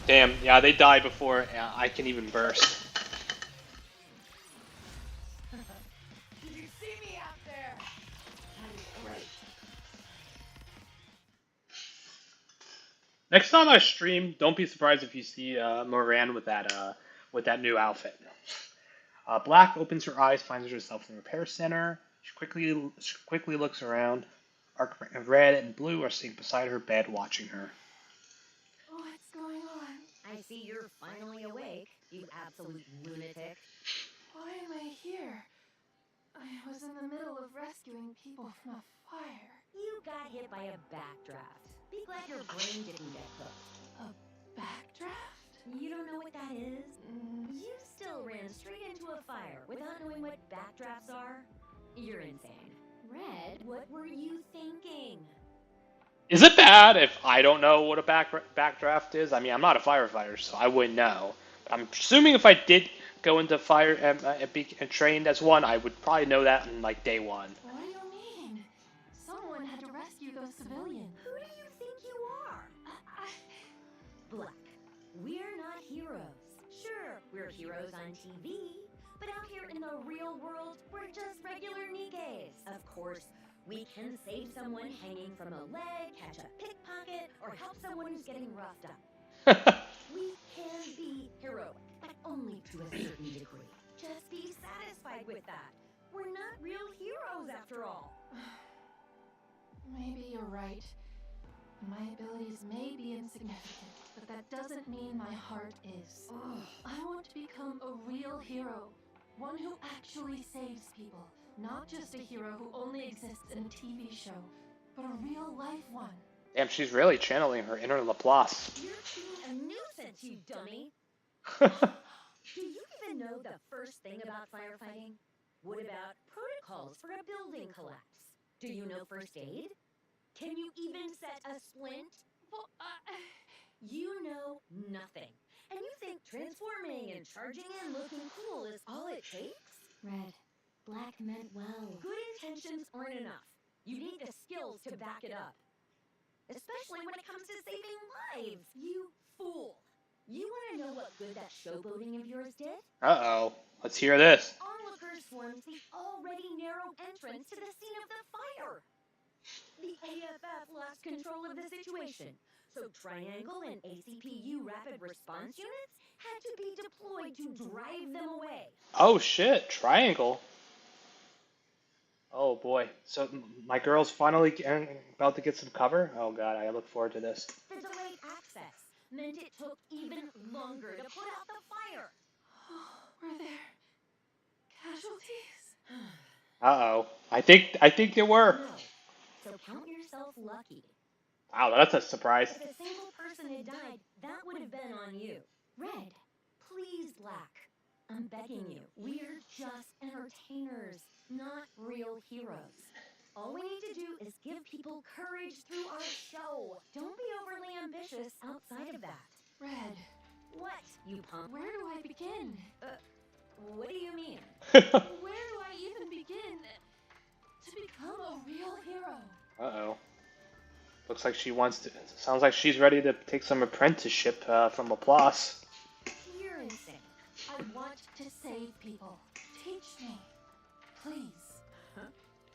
Damn, yeah, they die before I can even burst. Did you see me out there? That is great. Next time I stream, don't be surprised if you see Moran with that new outfit. Black opens her eyes, finds herself in the repair center. She quickly looks around. Red and Blue are sitting beside her bed, watching her. What's going on? I see you're finally awake, you absolute lunatic. Why am I here? I was in the middle of rescuing people from a fire. You got hit by a backdraft. Be glad your brain didn't get cooked. A backdraft? You don't know what that is? Mm, You still ran straight into a fire without knowing what backdrafts are? You're insane. Red, what were you thinking? Is it bad if I don't know what a backdraft is? I mean, I'm not a firefighter, so I wouldn't know. I'm assuming if I did go into fire and be trained as one, I would probably know that in like day one. what do you mean? Someone had to rescue those civilians. Who do you think you are? Black, we're not heroes. Sure, we're heroes on TV, but out here in the real world, we're just regular Nikkes. Of course, we can save someone hanging from a leg, catch a pickpocket, or help someone who's getting roughed up. We can be heroic, but only to a certain degree. Just be satisfied with that. We're not real heroes after all. Maybe you're right. My abilities may be insignificant, but that doesn't mean my heart is. I want to become a real hero. One who actually saves people. Not just a hero who only exists in a TV show, but a real life one. Damn, she's really channeling her inner Laplace. You're being a nuisance, you dummy. Do you even know the first thing about firefighting? What about protocols for a building collapse? Do you know first aid? Can you even set a splint? Well, You know nothing. And you think transforming and charging in looking cool is all it takes? Red, Black meant well. Good intentions aren't enough. You need the skills to back it up. Especially when it comes to saving lives, you fool. You want to know what good that showboating of yours did? Uh-oh. Let's hear this. Onlookers swarmed the already narrow entrance to the scene of the fire. The AFF lost control of the situation, so Triangle and ACPU rapid response units had to be deployed to drive them away. Oh shit, Triangle. Oh boy. So my girl's finally about to get some cover? Oh god, I look forward to this. The delayed access meant it took even longer to put out the fire. were there casualties? Uh-oh. I think there were. No. So count yourself lucky. Wow, that's a surprise. If a single person had died, that would have been on you. Red, Please, Black. I'm begging you. We're just entertainers, not real heroes. All we need to do is give people courage through our show. Don't be overly ambitious outside of that. Red, What, you punk? where do I begin? What do you mean? Where do I even begin to become a real hero? Uh-oh. Looks like she wants to. Sounds like she's ready to take some apprenticeship from Laplace. You're insane. I want to save people. Teach me, please.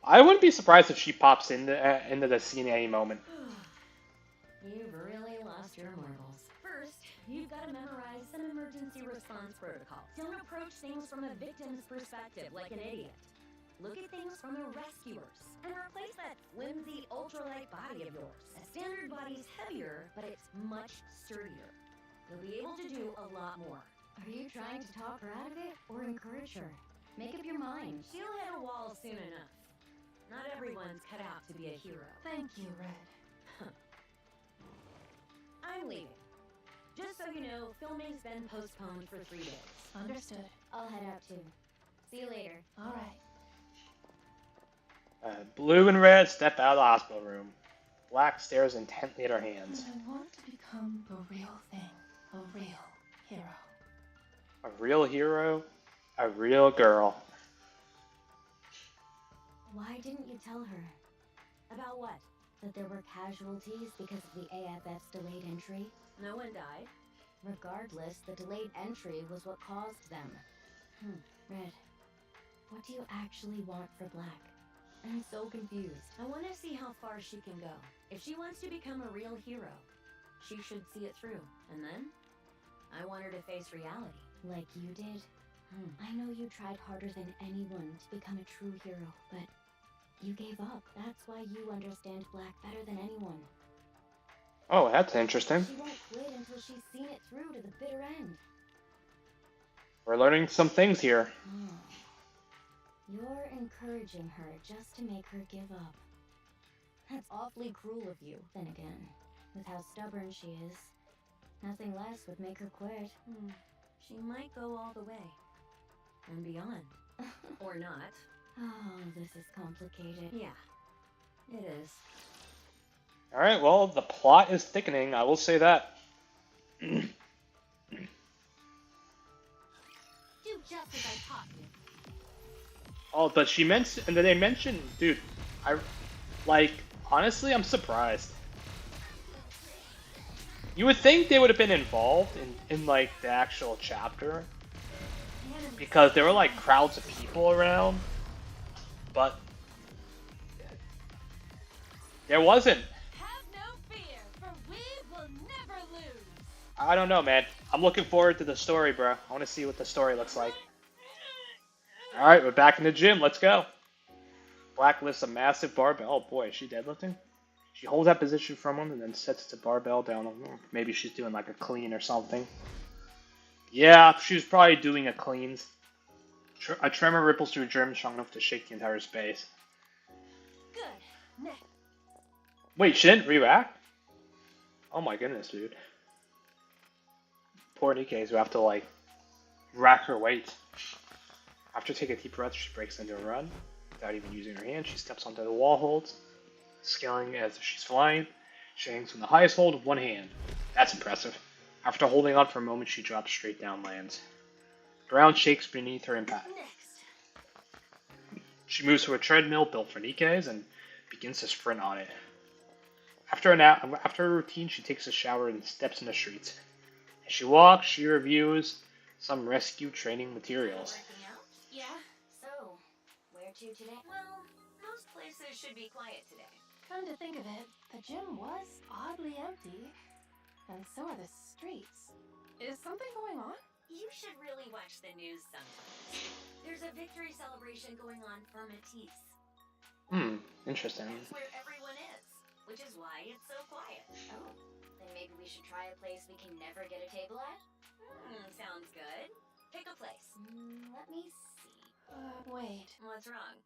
I wouldn't be surprised if she pops into the scene at any moment. You've really lost your marbles. First, you've got to memorize some emergency response protocols. Don't approach things from a victim's perspective like an idiot. Look at things from a rescuer's and replace that flimsy ultralight body of yours. A standard body's heavier, but it's much sturdier. You'll be able to do a lot more. are you trying to talk her out of it or encourage her? Make up your mind. She'll hit a wall soon enough. Not everyone's cut out to be a hero. Thank you, Red. I'm leaving. Just so you know, filming's been postponed for 3 days. Understood. I'll head out too. See you later. All right. Blue and red step out of the hospital room. Black stares intently at her hands. I want to become the real thing, a real hero. A real hero, a real girl. Why didn't you tell her? About what? That there were casualties because of the AFF's delayed entry? No one died. Regardless, the delayed entry was what caused them. Red, what do you actually want for Black? I'm so confused. I want to see how far she can go. If she wants to become a real hero, she should see it through. And then, I want her to face reality. Like you did? I know you tried harder than anyone to become a true hero, but you gave up. That's why you understand Black better than anyone. Oh, that's interesting. She won't quit until she's seen it through to the bitter end. We're learning some things here. You're encouraging her just to make her give up. That's awfully cruel of you. Then again, with how stubborn she is, nothing less would make her quit. She might go all the way. And beyond. Or not. Oh, this is complicated. Yeah, it is. Alright, well, the plot is thickening, I will say that. Do just as I taught you. Oh, but she mentioned, and then they mentioned, dude, honestly, I'm surprised. You would think they would have been involved in like, the actual chapter, because there were, like, crowds of people around, but there wasn't. Have no fear, for we will never lose. I don't know, man. I'm looking forward to the story, bro. I want to see what the story looks like. Alright, we're back in the gym. Let's go. Black lifts a massive barbell. Oh boy, is she deadlifting? She holds that position from him and then sets the barbell down. Maybe she's doing like a clean or something. Yeah, she was probably doing a cleans. A tremor ripples through Germ strong enough to shake the entire space. Good. Next. Wait, she didn't react? Oh my goodness, dude. Poor Nikke, who have to like rack her weight. After taking a deep breath, she breaks into a run. Without even using her hand, she steps onto the wall holds, scaling as if she's flying. She hangs from the highest hold with one hand. That's impressive. After holding on for a moment, she drops straight down, lands. Ground shakes beneath her impact. Next. She moves to a treadmill built for Nikke's and begins to sprint on it. After a routine, she takes a shower and steps in the streets. As she walks, she reviews some rescue training materials. Working out? Yeah. So, where to today? Well, most places should be quiet today. Come to think of it, the gym was oddly empty, and so are the streets. Is something going on? You should really watch the news sometimes. There's a victory celebration going on for Matisse. Interesting. That's where everyone is, which is why it's so quiet. Oh, then maybe we should try a place we can never get a table at? Sounds good. Pick a place. Let me see. Wait. What's wrong?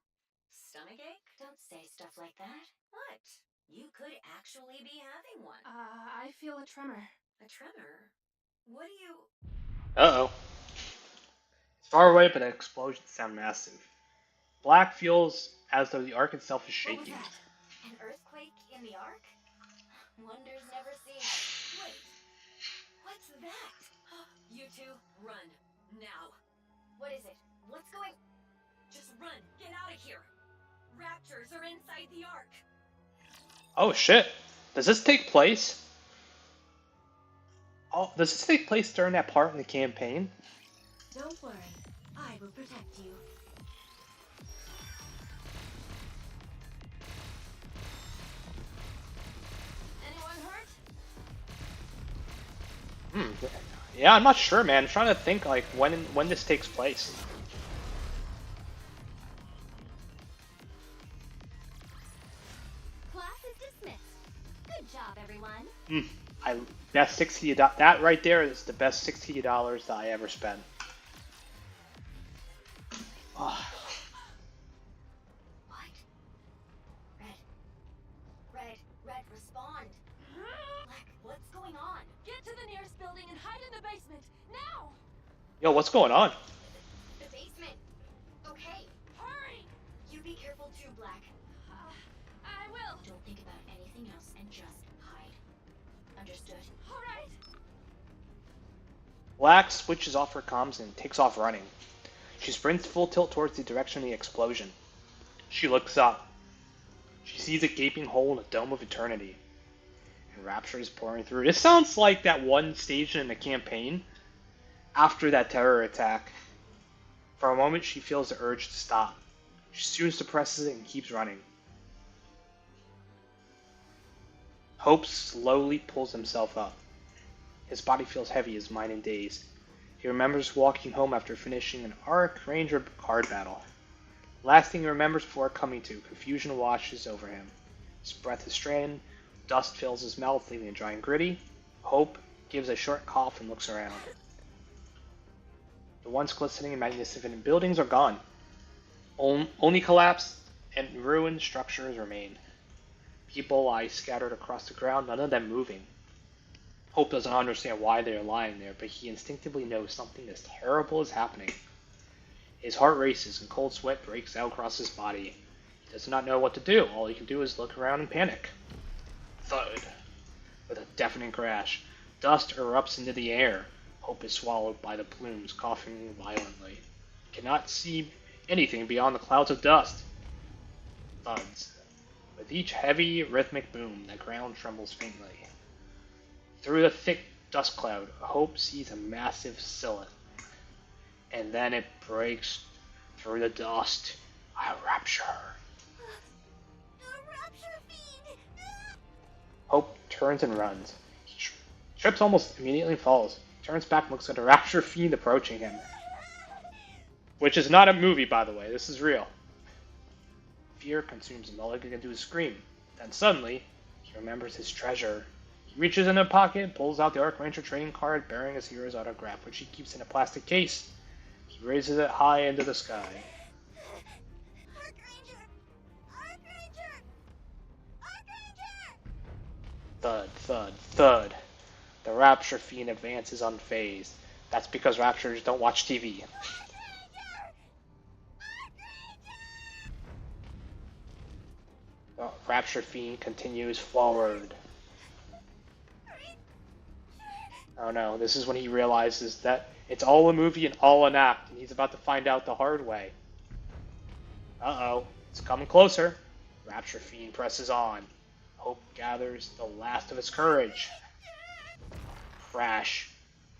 Stomach ache? Don't say stuff like that. What? You could actually be having one. I feel a tremor. A tremor? What do you... Uh-oh. It's far away, but the explosions sound massive. Black feels as though the ark itself is What was shaking. that? An earthquake in the Ark? Wonders never seen. Wait. What's that? You two, run. Now. What is it? What's going... Just run. Get out of here. Raptors are inside the Ark. Oh shit. Does this take place? Oh, does this take place during that part in the campaign? Don't worry, I will protect you. Anyone hurt? Yeah, I'm not sure, man. I'm trying to think like when this takes place. Class is dismissed. Good job, everyone. Best $60. That right there is the best $60 that I ever spent. Oh. What? Red, respond. Black, what's going on? Get to the nearest building and hide in the basement. Now! Yo, what's going on? The basement. Okay. Hurry! You be careful too, Black. Black switches off her comms and takes off running. She sprints full tilt towards the direction of the explosion. She looks up. She sees a gaping hole in a dome of eternity. And Rapture is pouring through. This sounds like that one stage in the campaign after that terror attack. For a moment, she feels the urge to stop. She soon suppresses it and keeps running. Hope slowly pulls himself up. His body feels heavy, his mind in daze. He remembers walking home after finishing an Arc Ranger card battle. Last thing he remembers before coming to, confusion washes over him. His breath is strained, dust fills his mouth, leaving it dry and gritty. Hope gives a short cough and looks around. The once glistening and magnificent buildings are gone. Only collapsed and ruined structures remain. People lie scattered across the ground, none of them moving. Hope doesn't understand why they are lying there, but he instinctively knows something as terrible is happening. His heart races and cold sweat breaks out across his body. He does not know what to do. All he can do is look around and panic. Thud. With a deafening crash, dust erupts into the air. Hope is swallowed by the plumes, coughing violently. He cannot see anything beyond the clouds of dust. Thuds. With each heavy, rhythmic boom, the ground trembles faintly. Through the thick dust cloud, Hope sees a massive silhouette. And then it breaks through the dust. A rapture. Rapture fiend! Hope turns and runs. He trips almost immediately and falls. He turns back and looks at a rapture fiend approaching him. Which is not a movie, by the way. This is real. Fear consumes him. All he can do is scream. Then suddenly, he remembers his treasure. He reaches in a pocket and pulls out the Arc Ranger trading card bearing his hero's autograph, which he keeps in a plastic case. He raises it high into the sky. Arc Ranger! Arc Ranger! Arc Ranger! Thud, thud, thud. The Rapture Fiend advances unfazed. That's because Raptures don't watch TV. The Rapture Fiend continues forward. Oh no, this is when he realizes that it's all a movie and all an act, and he's about to find out the hard way. Uh-oh, it's coming closer. Rapture Fiend presses on. Hope gathers the last of his courage. Crash.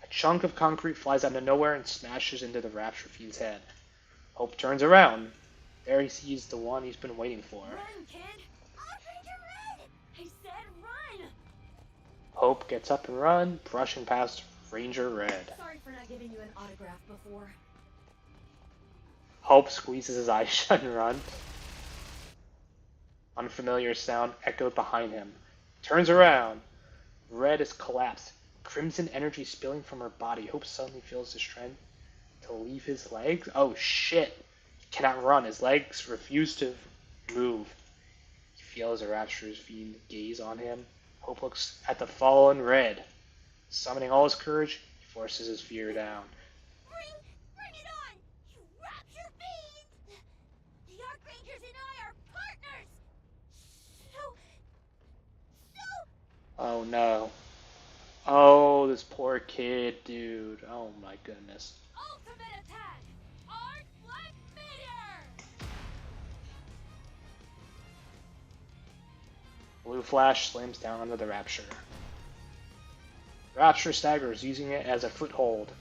A chunk of concrete flies out of nowhere and smashes into the Rapture Fiend's head. Hope turns around. There he sees the one he's been waiting for. Run, kid! Arc Ranger Red! I said run! Hope gets up and runs, brushing past Ranger Red. Sorry for not giving you an autograph before. Hope squeezes his eyes shut and runs. Unfamiliar sound echoed behind him. Turns around. Red is collapsed. Crimson energy spilling from her body. Hope suddenly feels the strength to leave his legs. Oh shit. He cannot run. His legs refuse to move. He feels a Rapture's fiend gaze on him. Hope looks at the fallen Red. Summoning all his courage, he forces his fear down. Bring it on! You Rapture fiend! The Arc Rangers and I are partners! Oh no. Oh, this poor kid, dude. Oh my goodness. Ultimate attack! Arc Black Meteor! Blue Flash slams down onto the Rapture. Rapture staggers, using it as a foothold.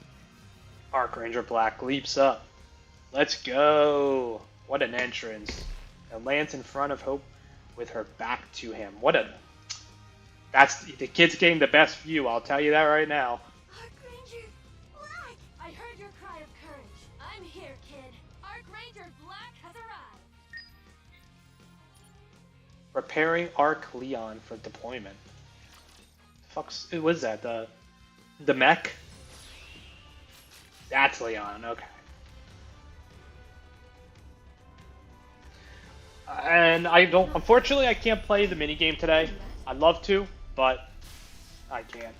Arc Ranger Black leaps up. Let's go! What an entrance. And lands in front of Hope with her back to him. That's the kid's getting the best view, I'll tell you that right now. Arc Ranger Black! I heard your cry of courage. I'm here, kid. Arc Ranger Black has arrived. Preparing Arc Leon for deployment. What was that? The mech? That's Leon, okay. And unfortunately I can't play the minigame today. I'd love to, but I can't.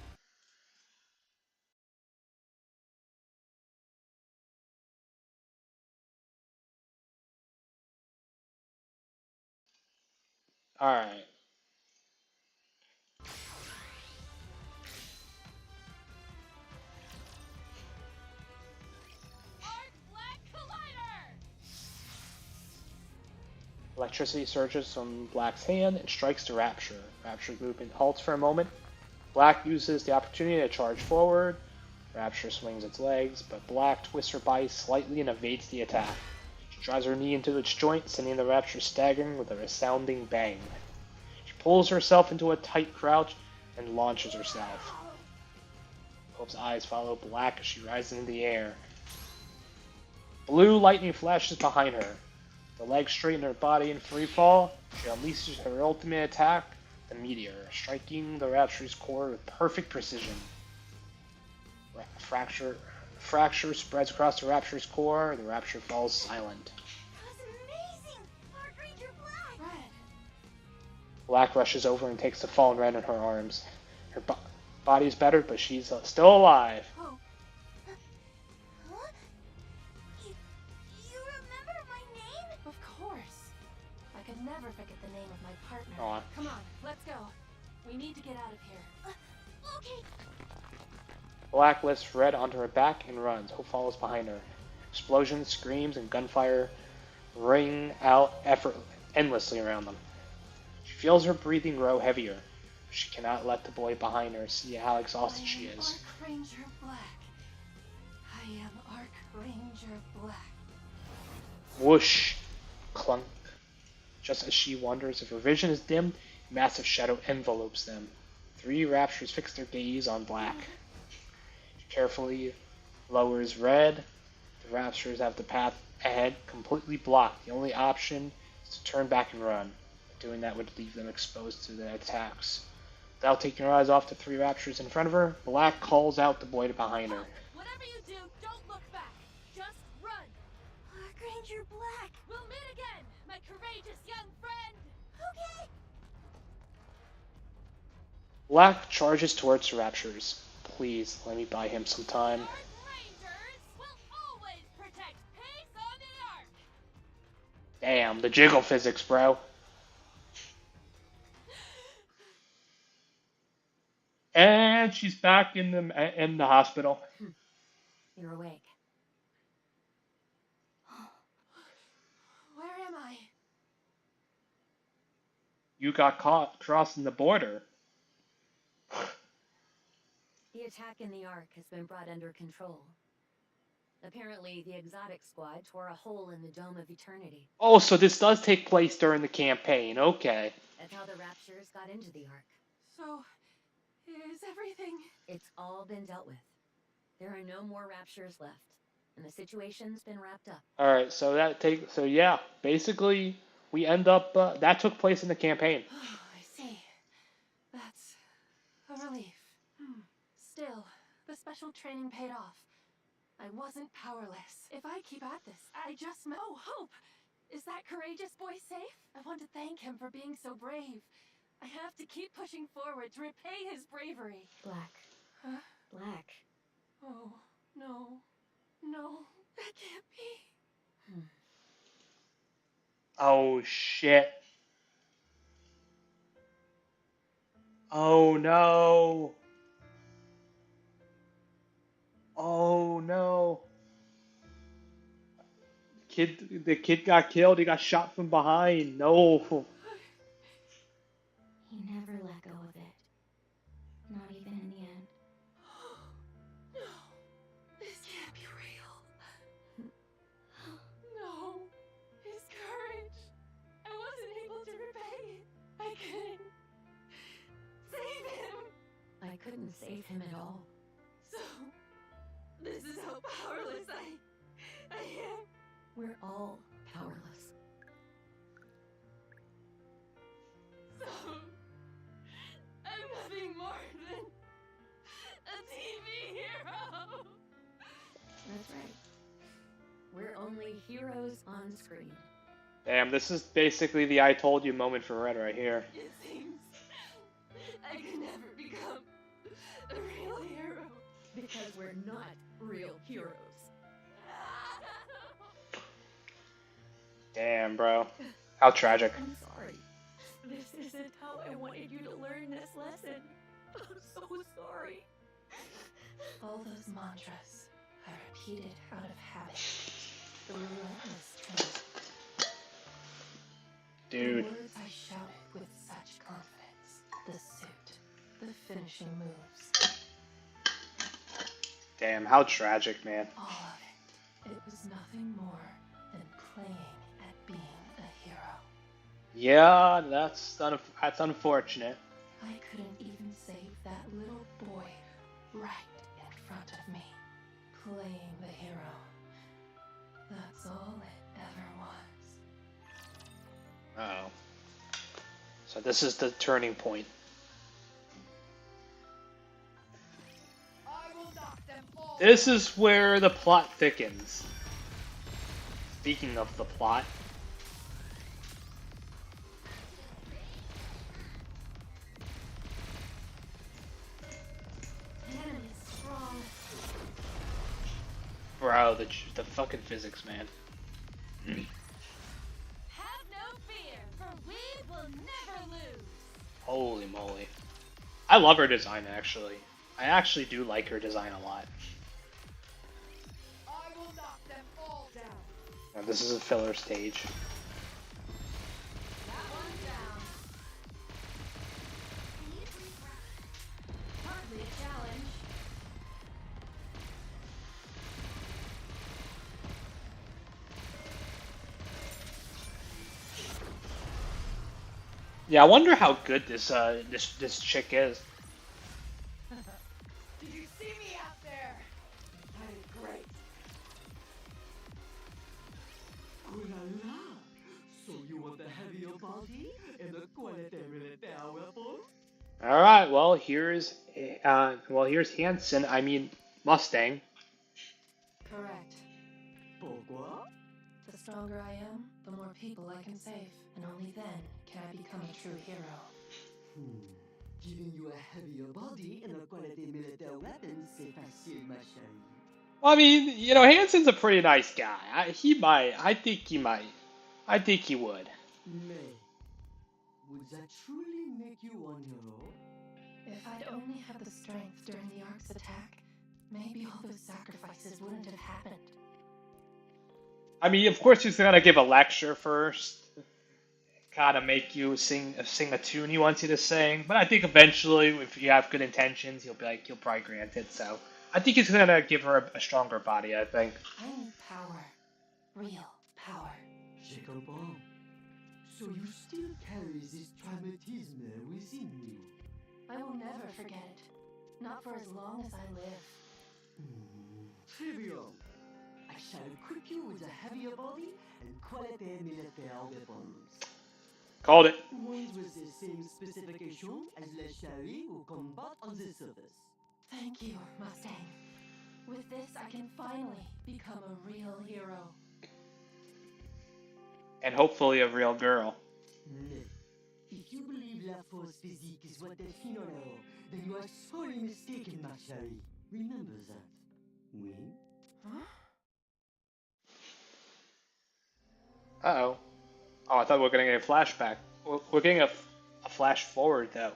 Alright. Electricity surges from Black's hand and strikes the Rapture. Rapture's movement halts for a moment. Black uses the opportunity to charge forward. Rapture swings its legs, but Black twists her body slightly and evades the attack. She drives her knee into its joint, sending the Rapture staggering with a resounding bang. She pulls herself into a tight crouch and launches herself. Hope's eyes follow Black as she rises into the air. Blue lightning flashes behind her. The legs straighten her body in free fall. She unleashes her ultimate attack, the Meteor, striking the Rapture's core with perfect precision. Fracture spreads across the Rapture's core. The Rapture falls silent. That was amazing! Park Ranger Black! Red. Black rushes over and takes the fallen Red in her arms. Her body's battered, but she's still alive. Oh, Huh? You remember my name? of course. I could never forget the name of my partner. Aw. Come on, let's go. We need to get out of here. Okay. Black lifts Red onto her back and runs. Hope follows behind her. Explosions, screams, and gunfire ring out endlessly around them. She feels her breathing grow heavier. She cannot let the boy behind her see how exhausted she is. Arc Ranger Black. I am Arc Ranger Black. Whoosh! Clunk. Just as she wonders if her vision is dimmed, a massive shadow envelopes them. 3 Raptures fix their gaze on Black. She carefully lowers Red. The Raptures have the path ahead completely blocked. The only option is to turn back and run. But doing that would leave them exposed to the attacks. Without taking her eyes off the 3 Raptures in front of her, Black calls out the boy behind her. Whatever you do, don't look back. Just run. Park Ranger Black! We'll meet again, my courageous young friend. Okay! Black charges towards the Raptures. Please, let me buy him some time. Arc Rangers will always protect peace on the Ark. Damn, the jiggle physics, bro. And she's back in the hospital. You're awake. Where am I? You got caught crossing the border. The attack in the Ark has been brought under control. Apparently, the exotic squad tore a hole in the Dome of Eternity. Oh, so this does take place during the campaign. Okay. That's how the Raptures got into the Ark. So, is everything... It's all been dealt with. There are no more Raptures left, and the situation's been wrapped up. All right. So yeah, basically we end up that took place in the campaign. Oh, I see. That's a relief. Still, the special training paid off. I wasn't powerless. If I keep at this, I just... Oh, Hope! Is that courageous boy safe? I want to thank him for being so brave. I have to keep pushing forward to repay his bravery. Black. Huh? Black. Oh, no. No, that can't be. Oh shit. Oh no. Oh no. The kid got killed. He got shot from behind. No. He never let go of it. Not even in the end. No, this can't be real. No, his courage. I wasn't able to repay it. I couldn't save him. I couldn't save him at all. So, this is how powerless I am. We're all powerless. So, I'm nothing more than a TV hero. That's right. We're only heroes on screen. Damn, this is basically the I told you moment for Red right here. It seems I could never become a real hero. Because we're not real heroes. Damn, bro. How tragic. I'm sorry. This isn't how I wanted you to learn this lesson. I'm so sorry. All those mantras I repeated out of habit. The relentless strength. Dude. The words I shouted with such confidence. The suit. The finishing moves. Damn, how tragic, man. All of it. It was nothing more than playing at being a hero. Yeah, that's unfortunate. I couldn't even save that little boy right in front of me. Playing the hero. That's all it ever was. Uh-oh. So this is the turning point. I will knock them all. This is where the plot thickens. Speaking of the plot, The enemy is strong. bro, the fucking physics, man. Have no fear, for we will never lose. Holy moly. I love her design, actually. I actually do like her design a lot. I will knock them all down. Now, this is a filler stage. That one's down. Hardly a challenge. Yeah, I wonder how good this this chick is. Did you see me out there? I did great. Oh la la! So you want the heavier body and the quality militaire weapon? All right, here's Hanson. I mean Mustang. Correct. Pourquoi? The stronger I am, the more people I can save. And only then can I become a true hero. Giving you a heavier body and a quality militaire weapon, c'est facile, ma chérie. Well, I mean, you know, Hanson's a pretty nice guy. I think he might. I think he would. Mais, would that truly make you one hero? If I'd only had the strength during the Ark's attack, maybe all those sacrifices wouldn't have happened. I mean, of course, he's gonna give a lecture first, kind of make you sing a tune he wants you to sing. But I think eventually, if you have good intentions, he'll probably grant it. So I think he's gonna give her a stronger body. I think. I need power. Real power. Je comprends. So you still carry this traumatisme within you. I will never forget it. Not for as long as I live. Très bien. I shall equip you with a heavier body and quality militaire weapons. Called it. Ones with the same specification as Les Charlie who combat on the surface. Thank you, Mustang. With this, I can finally become a real hero. And hopefully a real girl. Mais, if you believe la force physique is what defines un héros, then you are sorely mistaken, ma chérie. Remember that. Oui? Huh? Uh-oh. Oh, I thought we were getting a flashback. We're getting a flash forward, though.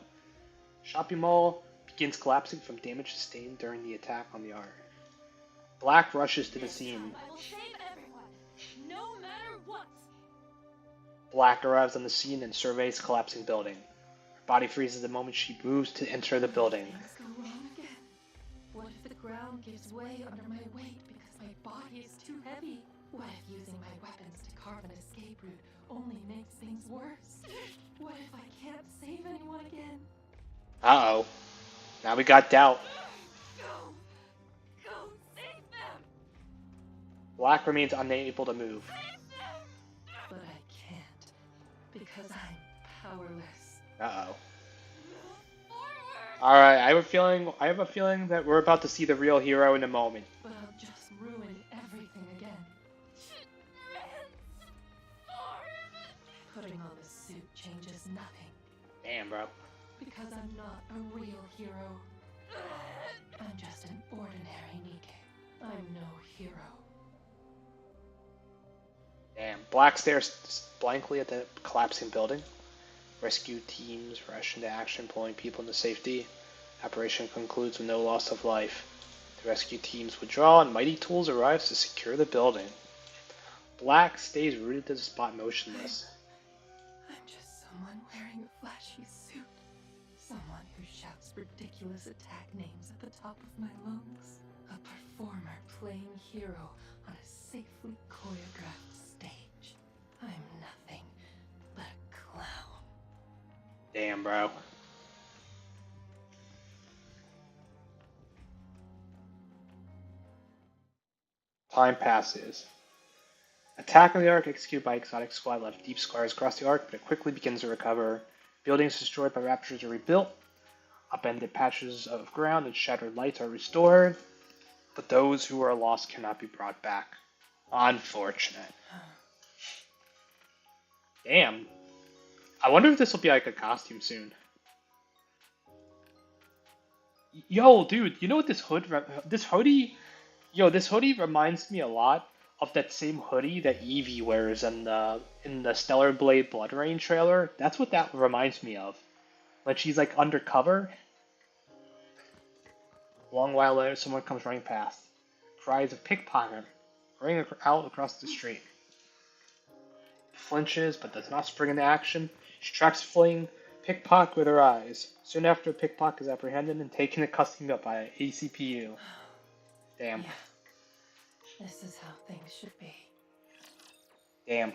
Shopping mall begins collapsing from damage sustained during the attack on the Art. Black rushes to the scene. I will save everyone, no matter what. Black arrives on the scene and surveys the collapsing building. Her body freezes the moment she moves to enter the building. Things go wrong again. What if the ground gives way under my weight because my body is too heavy? What if using my weapons to carve an escape route only makes things worse? What if I can't save anyone again? Uh-oh. Now we got doubt. Go! Go save them! Black remains unable to move. But I can't because I'm powerless. Uh-oh. Forward! Alright, I have a feeling that we're about to see the real hero in a moment. But I'll just ruin everything again. Putting on the suit changes nothing Damn, bro. because I'm not a real hero. I'm just an ordinary Nikke. I'm no hero. Damn. Black stares blankly at the collapsing building. Rescue teams rush into action, pulling people into safety. Operation concludes with no loss of life. The rescue teams withdraw and mighty tools arrive to secure the building. Black stays rooted to the spot motionless. Someone wearing a flashy suit. Someone who shouts ridiculous attack names at the top of my lungs. A performer playing hero on a safely choreographed stage. I'm nothing but a clown. Damn, bro. Time passes. Attack on the Ark executed by Exotic Squad left deep scars across the Ark, but it quickly begins to recover. Buildings destroyed by raptors are rebuilt. Upended patches of ground and shattered lights are restored. But those who are lost cannot be brought back. Unfortunate. Damn. I wonder if this will be like a costume soon. Yo, dude, you know what this hoodie, this hoodie reminds me a lot of that same hoodie that Evie wears in the Stellar Blade Blood Rain trailer. That's what that reminds me of. When she's like undercover. A long while later, someone comes running past. Cries of pickpocket ring out across the street. Flinches, but does not spring into action. She tracks the fleeing pickpocket with her eyes. Soon after, pickpocket is apprehended and taken to custody by ACPU. Damn. Yeah, this is how things should be. Damn.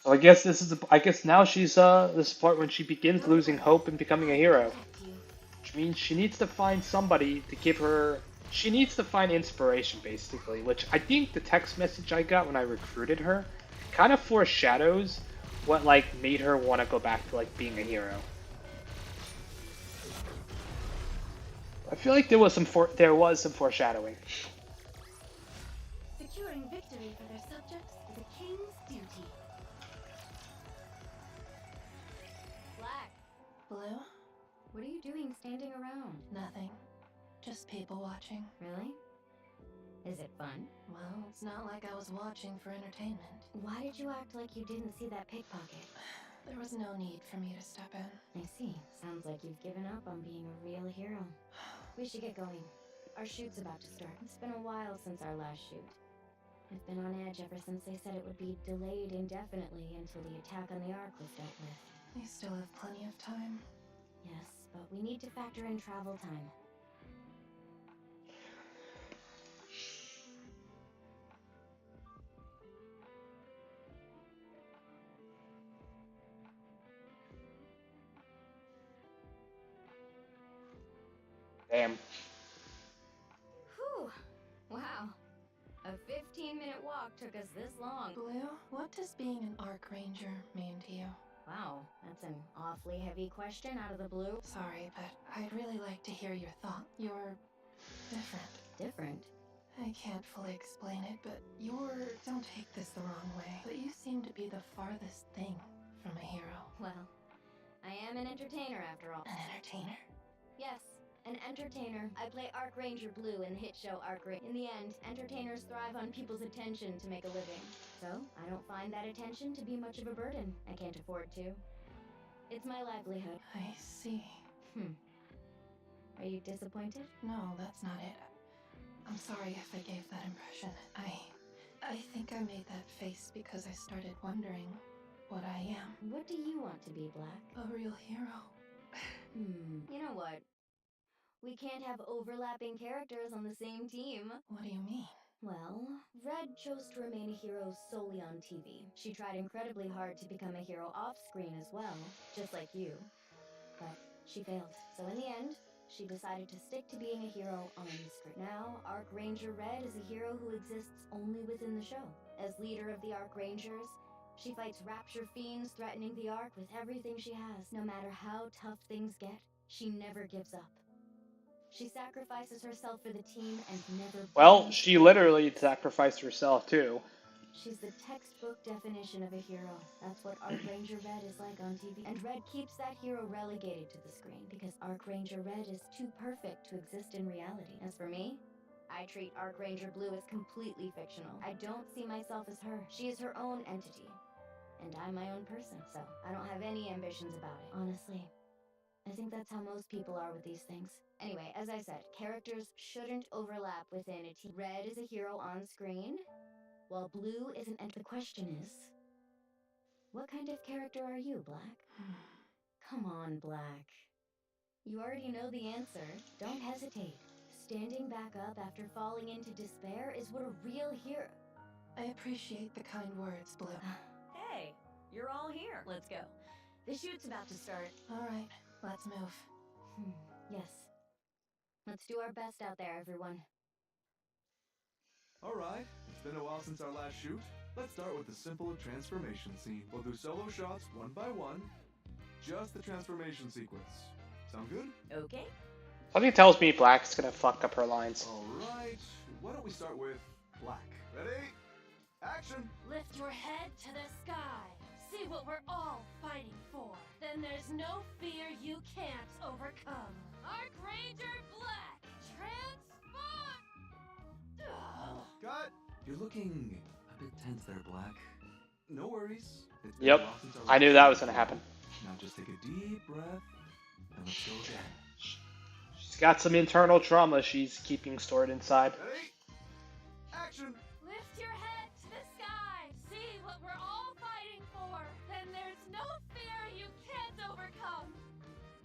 So I guess I guess now she's this part when she begins losing hope and becoming a hero. Which means she needs to find somebody to give her. She needs to find inspiration, basically. Which I think the text message I got when I recruited her kind of foreshadows what like made her want to go back to like being a hero. I feel like there was some foreshadowing. Securing victory for their subjects is a king's duty. Black, Blue? What are you doing standing around? Nothing. Just people watching. Really? Is it fun? Well, it's not like I was watching for entertainment. Why did you act like you didn't see that pickpocket? There was no need for me to step in. I see. Sounds like you've given up on being a real hero. We should get going. Our shoot's about to start. It's been a while since our last shoot. I've been on edge ever since they said it would be delayed indefinitely until the attack on the Ark was dealt with. We still have plenty of time. Yes, but we need to factor in travel time. Damn. Whew! Wow. A 15-minute walk took us this long. Blue, what does being an Arc Ranger mean to you? Wow, that's an awfully heavy question out of the blue. Sorry, but I'd really like to hear your thought. You're different. Different? I can't fully explain it, but don't take this the wrong way, but you seem to be the farthest thing from a hero. Well, I am an entertainer after all. An entertainer? Yes, an entertainer. I play Arc Ranger Blue in the hit show Arc Ranger. In the end, entertainers thrive on people's attention to make a living. So, I don't find that attention to be much of a burden. I can't afford to. It's my livelihood. I see. Are you disappointed? No, that's not it. I'm sorry if I gave that impression. I think I made that face because I started wondering what I am. What do you want to be, Black? A real hero. You know what? We can't have overlapping characters on the same team. What do you mean? Well, Red chose to remain a hero solely on TV. She tried incredibly hard to become a hero off-screen as well, just like you. But she failed. So in the end, she decided to stick to being a hero on screen. Now, Arc Ranger Red is a hero who exists only within the show. As leader of the Arc Rangers, she fights rapture fiends threatening the Ark with everything she has. No matter how tough things get, she never gives up. She sacrifices herself for the team and never... Well, she literally sacrificed herself too. She's the textbook definition of a hero. That's what Arc Ranger Red is like on TV. And Red keeps that hero relegated to the screen because Arc Ranger Red is too perfect to exist in reality. As for me, I treat Arc Ranger Blue as completely fictional. I don't see myself as her. She is her own entity. And I'm my own person, so I don't have any ambitions about it. Honestly, I think that's how most people are with these things. Anyway, as I said, characters shouldn't overlap within a team. Red is a hero on screen, while Blue isn't. And the question is, What kind of character are you, Black? Come on, Black. You already know the answer. Don't hesitate. Standing back up after falling into despair is what a real hero. I appreciate the kind words, Blue. Hey, you're all here. Let's go. The shoot's about to start. All right, let's move. Yes. Let's do our best out there, everyone. Alright, it's been a while since our last shoot. Let's start with the simple transformation scene. We'll do solo shots one by one. Just the transformation sequence. Sound good? Okay. Something tells me Black's gonna fuck up her lines. Alright, why don't we start with Black. Ready? Action! Lift your head to the sky. See what we're all fighting for. Then there's no fear you can't overcome. Arc Ranger Black, transform! Cut! You're looking a bit tense there, Black. No worries. It's been Yep, a while since our I knew last that shoot. was gonna happen. Now just take a deep breath and let's go again. She's got some internal trauma she's keeping stored inside. Ready? Action! Lift your head to the sky. See what we're all fighting for. Then there's no fear you can't overcome.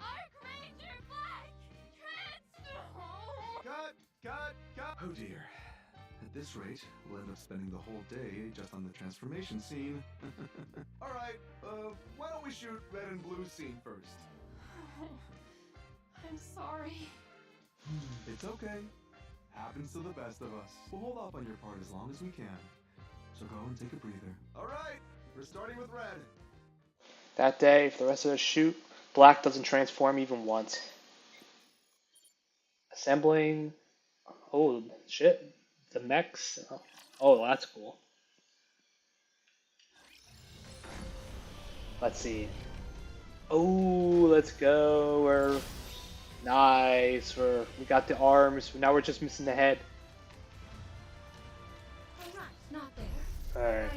Arc Ranger Black, transform! Cut! Cut! Cut! Oh dear. At this rate, we'll end up spending the whole day just on the transformation scene. Alright, why don't we shoot red and blue scene first? I'm sorry. It's okay. Happens to the best of us. We'll hold off on your part as long as we can. So go and take a breather. Alright, we're starting with red. That day, for the rest of the shoot, Black doesn't transform even once. Assembling. Oh, shit. The mechs. Oh, that's cool. Let's see. Oh, let's go. We're nice. We got the arms. Now we're just missing the head. I'm not there. Alright.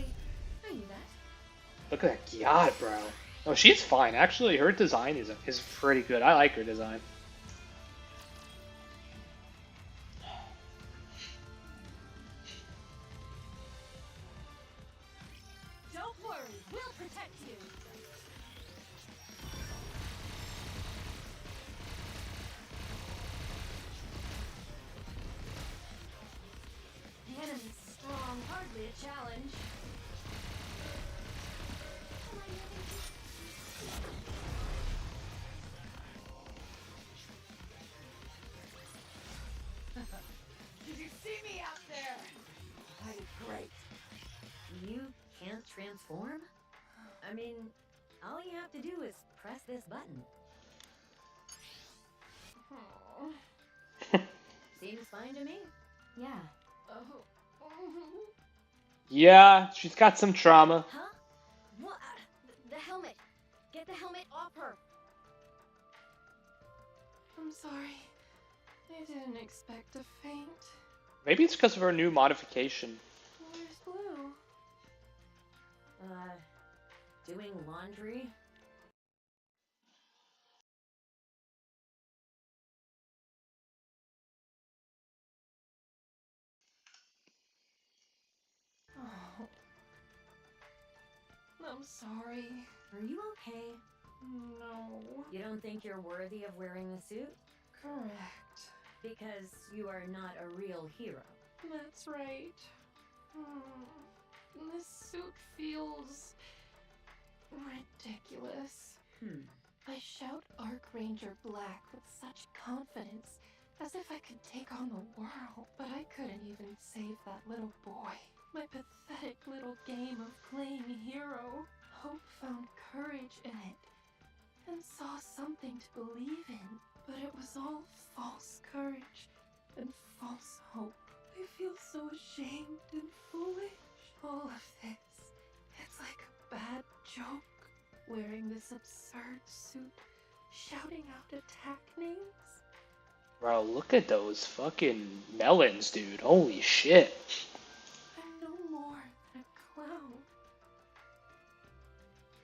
I knew that. Look at that god, bro. Oh, she's fine. Actually, her design is pretty good. I like her design. Don't worry, we'll protect you. The enemy's strong, hardly a challenge. Did you see me out there? I did great. You can't transform? I mean, all you have to do is press this button. Oh. Seems fine to me. Yeah. Oh. Yeah, she's got some trauma. Huh? What? The helmet. Get the helmet off her. I'm sorry. I didn't expect to faint. Maybe it's because of her new modification. Where's Blue? Doing laundry? Oh. I'm sorry. Are you okay? No. You don't think you're worthy of wearing the suit? Correct. Because you are not a real hero. That's right. This suit feels ridiculous. I shout Arc Ranger Black with such confidence, as if I could take on the world, but I couldn't even save that little boy. My pathetic little game of playing hero. Hope found courage in it, and saw something to believe in, but it was all false courage and false hope. I feel so ashamed and foolish. All of this, it's like a bad joke. Wearing this absurd suit, shouting out attack names. Bro, look at those fucking melons, dude. Holy shit. I'm no more than a clown.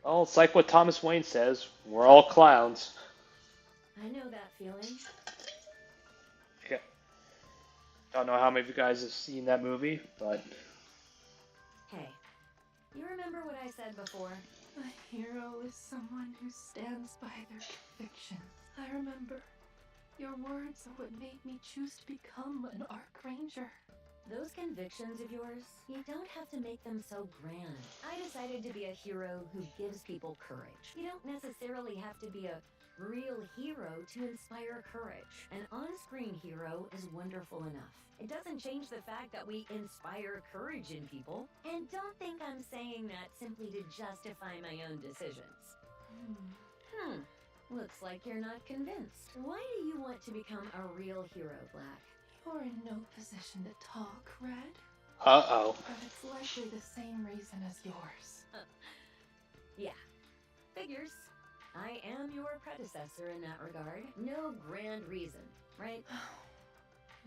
Well, it's like what Thomas Wayne says. We're all clowns. I know that feeling. Yeah. Don't know how many of you guys have seen that movie, but Hey, you remember what I said before? A hero is someone who stands by their convictions. I remember your words are what made me choose to become an Archranger. Those convictions of yours, you don't have to make them so grand. I decided to be a hero who gives people courage. You don't necessarily have to be a real hero to inspire courage. An on-screen hero is wonderful enough. It doesn't change the fact that we inspire courage in people. And don't think I'm saying that simply to justify my own decisions. Looks like you're not convinced. Why do you want to become a real hero, Black? You're in no position to talk, Red. Uh-oh. But it's likely the same reason as yours. Yeah, figures. I am your predecessor in that regard. No grand reason, right?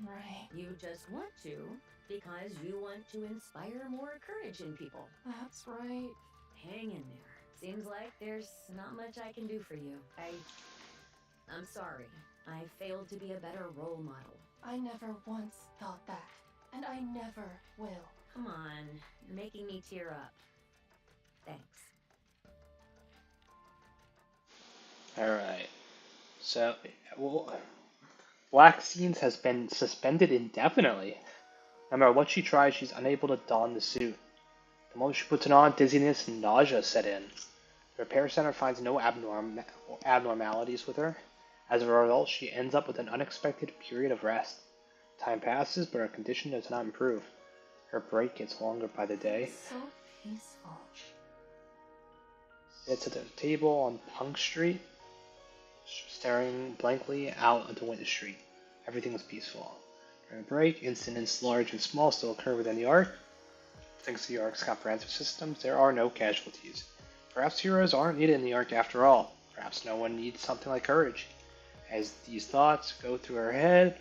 Right. You just want to because you want to inspire more courage in people. That's right. Hang in there. Seems like there's not much I can do for you. I'm sorry. I failed to be a better role model. I never once thought that, and I never will. Come on, you're making me tear up. Thanks. Alright. So, well, Black Scenes has been suspended indefinitely. No matter what she tries, she's unable to don the suit. The moment she puts it on, dizziness and nausea set in. The repair center finds no abnormalities with her. As a result, she ends up with an unexpected period of rest. Time passes, but her condition does not improve. Her break gets longer by the day. So peaceful. Sits at the table on Punk Street, staring blankly out onto Winter Street. Everything is peaceful. During a break, incidents large and small still occur within the Ark. Thanks to the Ark's comprehensive systems, there are no casualties. Perhaps heroes aren't needed in the Ark after all. Perhaps no one needs something like courage. As these thoughts go through her head,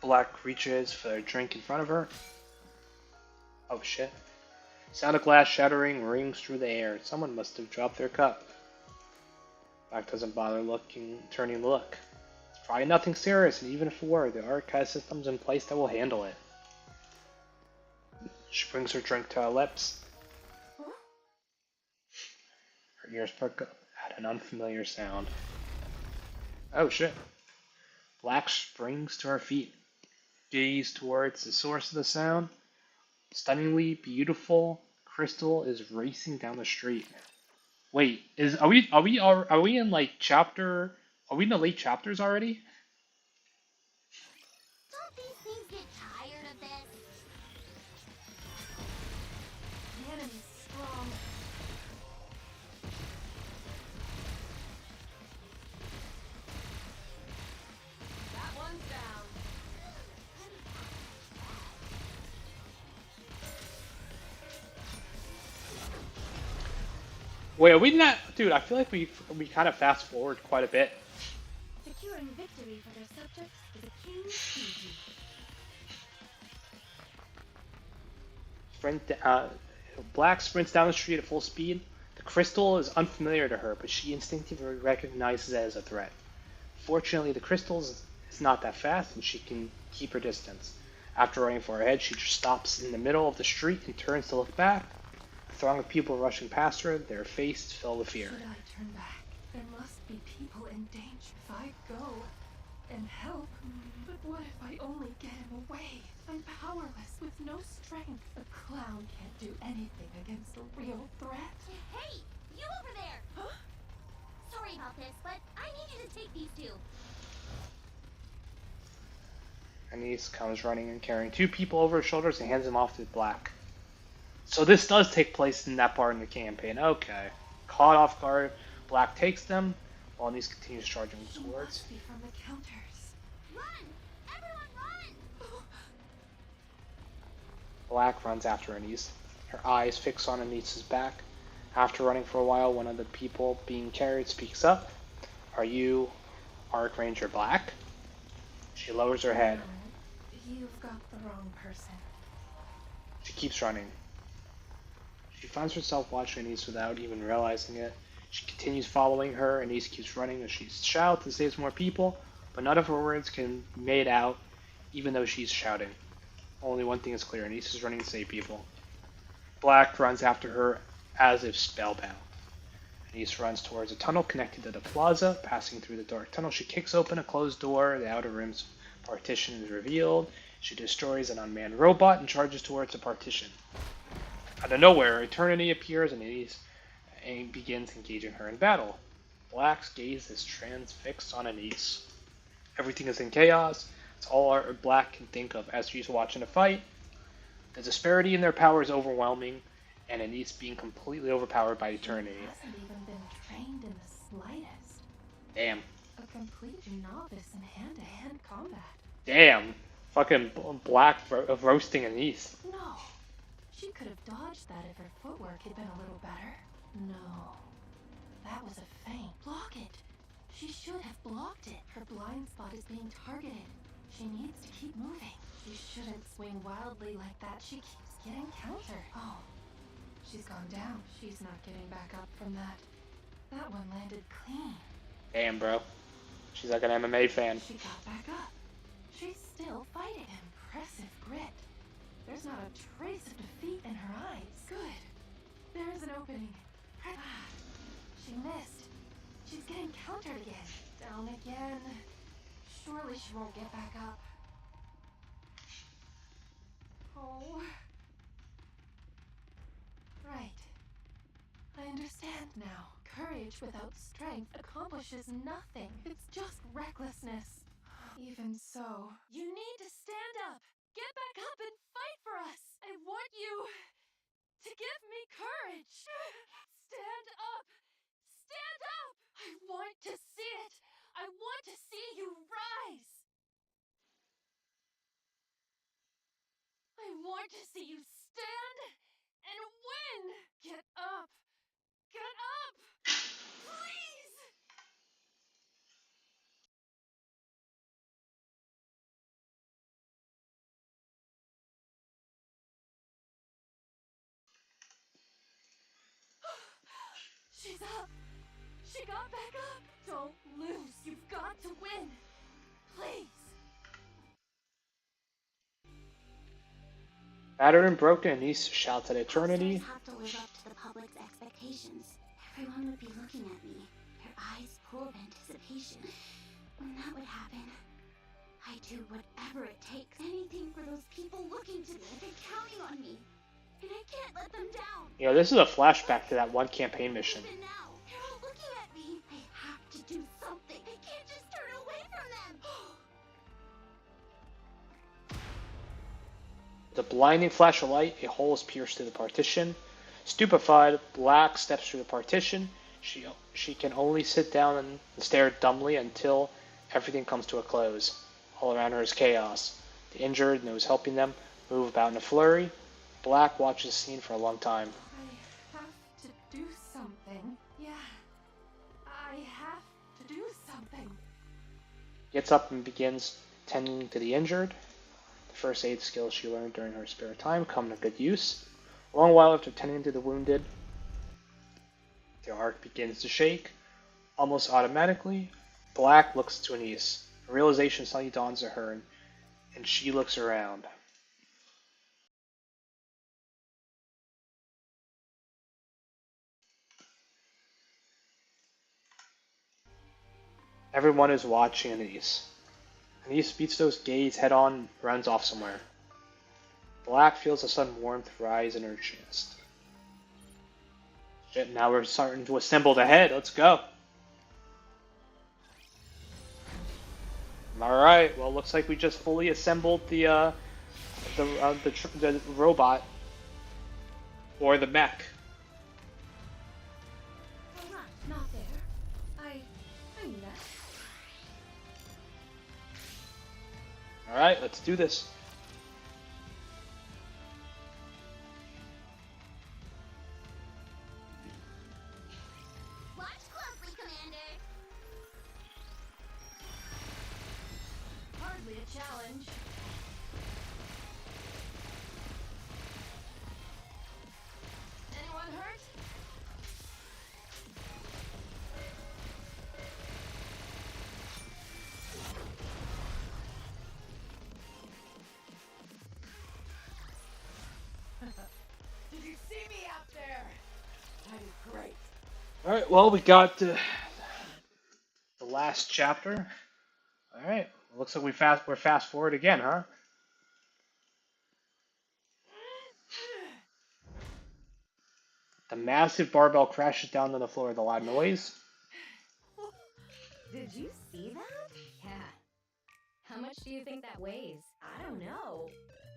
Black reaches for a drink in front of her. Oh shit. Sound of glass shattering rings through the air. Someone must have dropped their cup. Black doesn't bother turning to look. It's probably nothing serious, and even if it were, the Ark has systems in place that will handle it. She brings her drink to her lips. Her ears perk up at an unfamiliar sound. Oh shit. Black springs to her feet, gaze towards the source of the sound. Stunningly beautiful Crystal is racing down the street. Wait, are we in like chapter? Are we in the late chapters already? Don't these things get tired of this? The enemy's strong. That one's down. Wait, are we not, dude? I feel like we kind of fast forward quite a bit. Securing victory for their subjects is a king's duty. Black sprints down the street at full speed. The crystal is unfamiliar to her, but she instinctively recognizes it as a threat. Fortunately, the crystal is not that fast, and she can keep her distance. After running for her head, she just stops in the middle of the street and turns to look back. A throng of people rushing past her, their faces filled with fear. Should I turn back? There must be people in danger if I go and help. But what if I only get him away? I'm powerless with no strength. A clown can't do anything against a real threat. Hey, you over there! Huh? Sorry about this, but I need you to take these two. Anise comes running and carrying two people over her shoulders and hands them off to Black. So this does take place in that part in the campaign. Okay. Caught off guard, Black takes them, while Anise continues charging He towards. must be from the counters. Run! Everyone run! Black runs after Anise, her eyes fixed on Anise's back. After running for a while, one of the people being carried speaks up. Are you Archranger Black? She lowers her head. No, you've got the wrong person. She keeps running. She finds herself watching Anise without even realizing it. She continues following her. Anise keeps running as she shouts and saves more people, but none of her words can be made out, even though she's shouting. Only one thing is clear: Anise is running to save people. Black runs after her as if spellbound. Anise runs towards a tunnel connected to the plaza. Passing through the dark tunnel, she kicks open a closed door. The outer rim's partition is revealed. She destroys an unmanned robot and charges towards the partition. Out of nowhere, Eternity appears and Anise begins engaging her in battle. Black's gaze is transfixed on Anise. Everything is in chaos. It's all Black can think of as she's watching a fight. The disparity in their power is overwhelming, and Anise being completely overpowered by Eternity. She hasn't even been trained in the slightest. Damn. A complete novice in hand-to-hand combat. Damn. Fucking Black roasting Anise. No. She could have dodged that if her footwork had been a little better. No. That was a feint. Block it. She should have blocked it. Her blind spot is being targeted. She needs to keep moving. She shouldn't swing wildly like that. She keeps getting countered. Oh. She's gone down. She's not getting back up from that. That one landed clean. Damn, bro. She's like an MMA fan. She got back up. She's still fighting. Impressive grit. There's not a trace of defeat in her eyes. Good. There's an opening. She missed. She's getting countered again. Down again. Surely she won't get back up. Oh. Right. I understand now. Courage without strength accomplishes nothing. It's just recklessness. Even so, you need to stand up. Get back up and fight for us. I want you to give me courage. Stand up. Stand up. I want to see it. I want to see you rise. I want to see you stand and win. Get up. Get up. Please. She's up. She got back up. Don't lose. You've got to win. Please. Battered and broken, Anise shouts at Eternity. Posters have to live up to the public's expectations. Everyone would be looking at me, their eyes full of anticipation. When that would happen, I'd do whatever it takes. Anything for those people looking to me. They're counting on me. And I can't let them down. You know, this is a flashback to that one campaign mission. Even now, they're all looking at me. I have to do something. I can't just turn away from them. With a blinding flash of light, a hole is pierced through the partition. Stupefied, Black steps through the partition. She can only sit down and stare dumbly until everything comes to a close. All around her is chaos. The injured, and those helping them, move about in a flurry. Black watches the scene for a long time. I have to do something. Yeah. I have to do something. Gets up and begins tending to the injured. The first aid skills she learned during her spare time come to good use. A long while after tending to the wounded, the arc begins to shake. Almost automatically, Black looks to Anise. A realization suddenly dawns on her, and she looks around. Everyone is watching Anise. Anise beats those gaze head on and runs off somewhere. Black feels a sudden warmth rise in her chest. Shit, now we're starting to assemble the head. Let's go. Alright, well, looks like we just fully assembled the robot. Or the mech. Not there. I'm not. Alright, let's do this. Watch closely, Commander. Hardly a challenge. Anyone hurt? Did you see me out there? I did great. All right. Well, we got the last chapter. All right. Looks like we're fast forward again, huh? The massive barbell crashes down on the floor with a loud noise. Did you see that? Yeah. How much do you think that weighs? I don't know.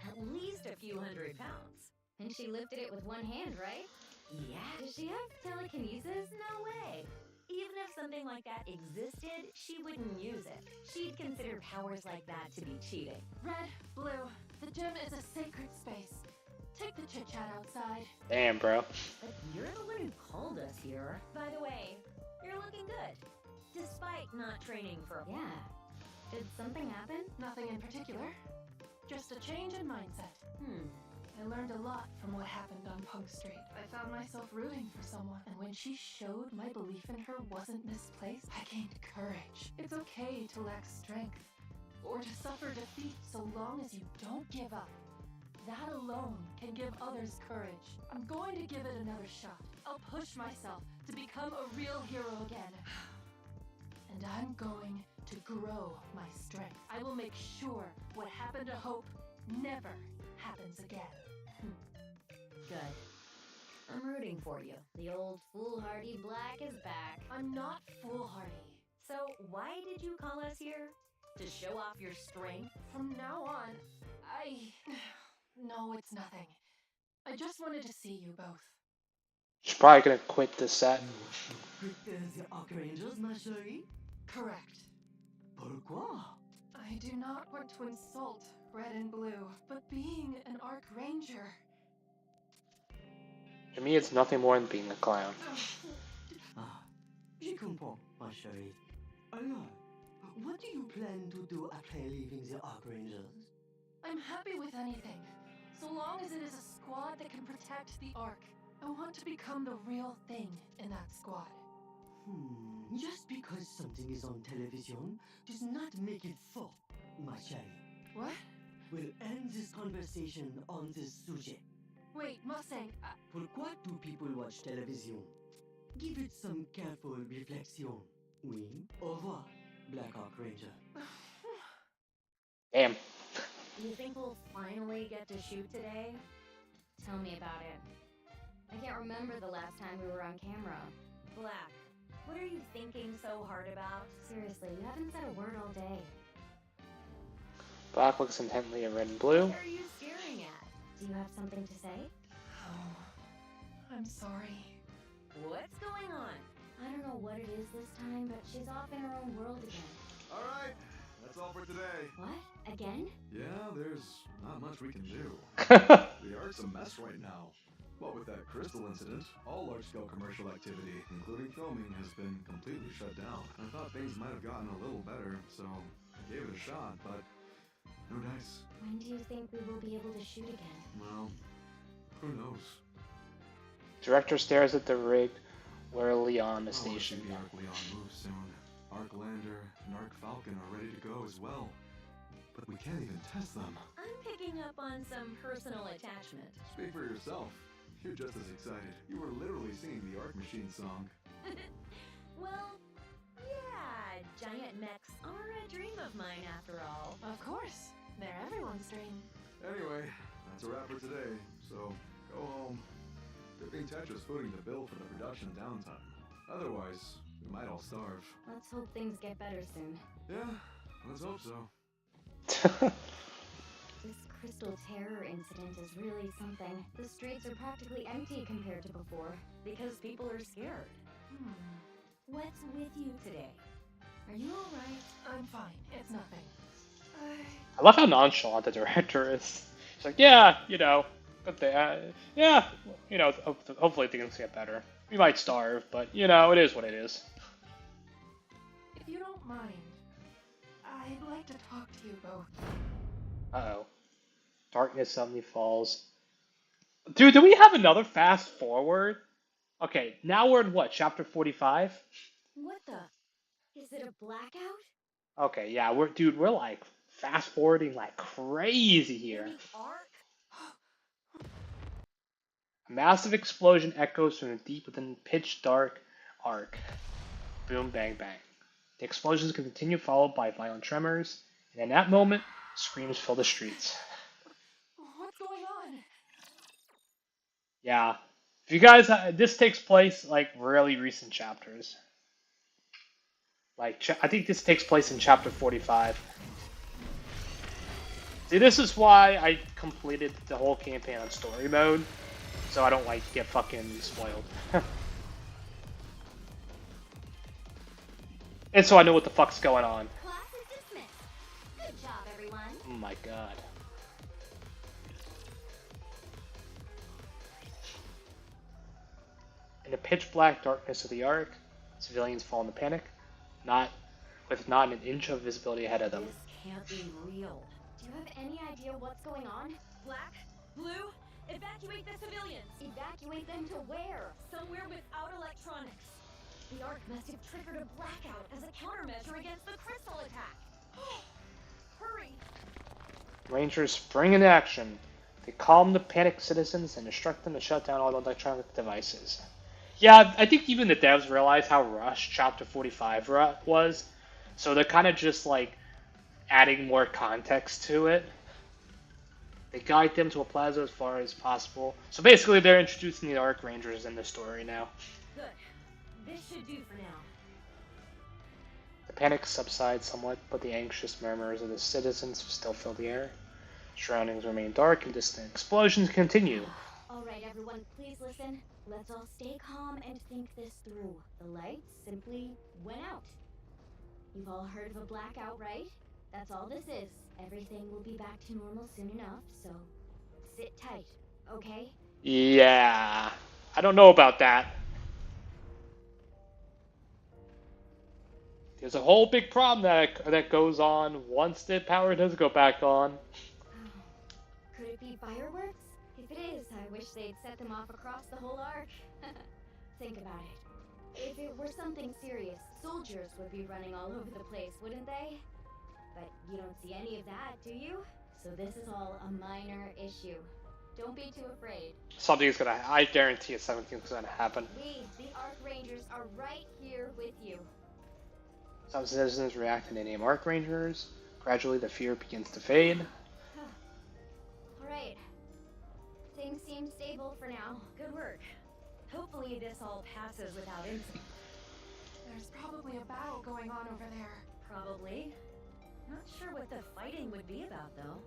At least a few hundred pounds. And she lifted it with one hand, right? Yeah. Does she have telekinesis? No way. Even if something like that existed, she wouldn't use it. She'd consider powers like that to be cheating. Red, blue, the gym is a sacred space. Take the chit chat outside. Damn, bro. But you're the one who called us here. By the way, you're looking good. Despite not training for... Yeah. Did something happen? Nothing in particular. Just a change in mindset. I learned a lot from what happened on Punk Street. I found myself rooting for someone, and when she showed my belief in her wasn't misplaced, I gained courage. It's okay to lack strength, or to suffer defeat so long as you don't give up. That alone can give others courage. I'm going to give it another shot. I'll push myself to become a real hero again. And I'm going to grow my strength. I will make sure what happened to Hope never happens again. Good. I'm rooting for you. The old foolhardy Black is back. I'm not foolhardy. So why did you call us here? To show off your strength? From now on, No, it's nothing. I just wanted to see you both. She's probably gonna quit this set. Quit the Archangels, ma chérie? Correct. Pourquoi? I do not want to insult Red and Blue, but being an Archranger... To me, it's nothing more than being a clown. Ah, je comprends, ma chérie. Alors, what do you plan to do after leaving the Archangels? I'm happy with anything, so long as it is a squad that can protect the Ark. I want to become the real thing in that squad. Just because something is on television does not make it so, ma chérie. What? We'll end this conversation on this subject. Wait, Mustang, Pourquoi do people watch television? Give it some careful reflection. Oui, au revoir, Black Archranger. Damn. You think we'll finally get to shoot today? Tell me about it. I can't remember the last time we were on camera. Black, what are you thinking so hard about? Seriously, you haven't said a word all day. Black looks intently at Red and Blue. What are you staring at? Do you have something to say? Oh, I'm sorry. What's going on? I don't know what it is this time, but she's off in her own world again. All right, that's all for today. What? Again? Yeah, there's not much we can do. The Ark's a mess right now. What with that crystal incident, all large-scale commercial activity, including filming, has been completely shut down. I thought things might have gotten a little better, so I gave it a shot, but no dice. When do you think we will be able to shoot again? Well, who knows? Director stares at the rig where Leon is Oh, I stationed. see the Ark Leon move soon. Ark Lander and Ark Falcon are ready to go as well. But we can't even test them. I'm picking up on some personal attachment. Speak for yourself. You're just as excited. You were literally singing the Ark Machine song. Well, yeah, giant mechs are a dream of mine after all. Of course, they're everyone's dream. Anyway, that's a wrap for today. So, go home. Good thing Tetra's footing the bill for the production downtime. Otherwise, we might all starve. Let's hope things get better soon. Yeah, let's hope so. This Crystal Terror incident is really something. The streets are practically empty compared to before, because people are scared. What's with you today? Are you alright? I'm fine. It's nothing. I love how nonchalant the director is. She's like, yeah, you know, good thing. Yeah, you know, hopefully things get better. We might starve, but you know, it is what it is. If you don't mind, I'd like to talk to you both. Uh-oh. Darkness suddenly falls. Dude, do we have another fast forward? Okay, now we're in what, chapter 45? What the? Is it a blackout? Okay, yeah, we're like fast forwarding like crazy here. In the Ark? A massive explosion echoes from the deep within pitch dark arc. Boom, bang, bang. The explosions continue, followed by violent tremors, and in that moment, screams fill the streets. What's going on? Yeah. If you guys, this takes place like really recent chapters. Like, I think this takes place in chapter 45. See, this is why I completed the whole campaign on story mode, so I don't like get fucking spoiled. And so I know what the fuck's going on. Class is dismissed. Good job, everyone. Oh my god. In the pitch black darkness of the Ark, civilians fall into panic, with not an inch of visibility ahead of them. This can't be real. Do you have any idea what's going on? Black? Blue? Evacuate the civilians! Evacuate them to where? Somewhere without electronics. The Ark must have triggered a blackout as a countermeasure against the crystal attack. Hurry! Rangers spring into action. They calm the panicked citizens and instruct them to shut down all electronic devices. Yeah, I think even the devs realize how rushed Chapter 45 was, so they're kind of just like adding more context to it. They guide them to a plaza as far as possible. So basically, they're introducing the Arc Rangers in the story now. Good. This should do for now. The panic subsides somewhat, but the anxious murmurs of the citizens still fill the air. Surroundings remain dark and distant explosions continue. All right, everyone, please listen. Let's all stay calm and think this through. The lights simply went out. You've all heard of a blackout, right? That's all this is. Everything will be back to normal soon enough, so sit tight, okay? Yeah, I don't know about that. There's a whole big problem that goes on once the power does go back on. Could it be fireworks? If it is, I wish they'd set them off across the whole arc. Think about it. If it were something serious, soldiers would be running all over the place, wouldn't they? But you don't see any of that, do you? So this is all a minor issue. Don't be too afraid. Something's gonna, I guarantee you something's gonna happen. We, the Arc Rangers, are right here with you. Some citizens react to the name Arc Rangers. Gradually, the fear begins to fade. Alright. Things seem stable for now. Good work. Hopefully this all passes without incident. There's probably a battle going on over there. Probably. Not sure what the fighting would be about, though.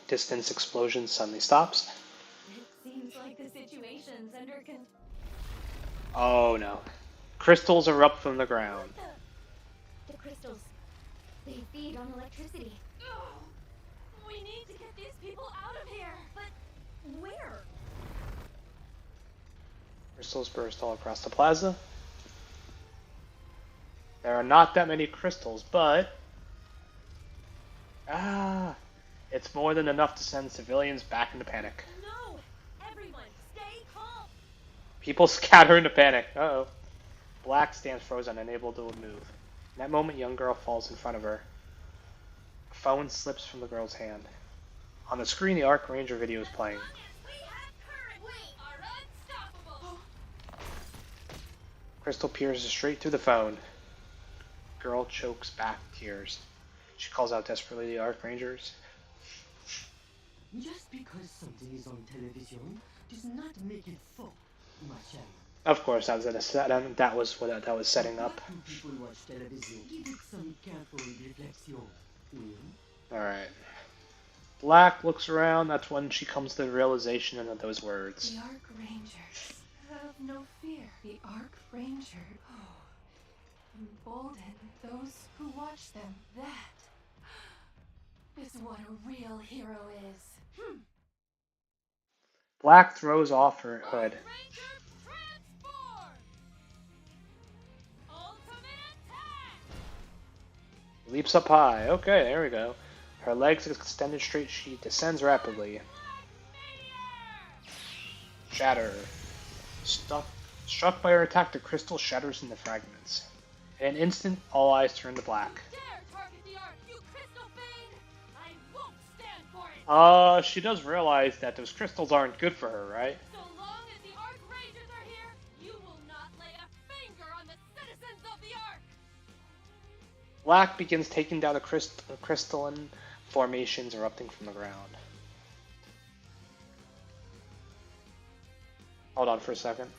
Distance explosion suddenly stops. It seems like the situation's under Oh no. Crystals erupt from the ground. The crystals. They feed on electricity. We need to get these people out of here! But where? Crystals burst all across the plaza. There are not that many crystals, but... it's more than enough to send civilians back into panic. No! Everyone, stay calm! People scatter into panic. Uh-oh. Black stands frozen, unable to move. In that moment, young girl falls in front of her. A phone slips from the girl's hand. On the screen, the Arc Ranger video is playing. Crystal pierces straight through the phone. Girl chokes back tears. She calls out desperately to the Arc Rangers. Just because something is on television does not make it so, my child. Of course, that was what that was setting up. When people watch television, give it some careful reflection. Alright. Black looks around. That's when she comes to the realization of those words. The Arc Rangers. Have no fear. The Arc Rangers. Embolden those who watch them. That is what a real hero is. Black throws off her hood. Ranger transform! Ultimate attack! Leaps up high. Okay, there we go. Her legs extended straight. She descends rapidly. Shatter. Struck by her attack, the crystal shatters into fragments. In an instant, all eyes turn to Black. Dare target the Ark, you crystal fiend! I won't stand for it! She does realize that those crystals aren't good for her, right? So long as the Ark Rangers are here, you will not lay a Black begins taking down the crystalline formations erupting from the ground. Hold on for a second.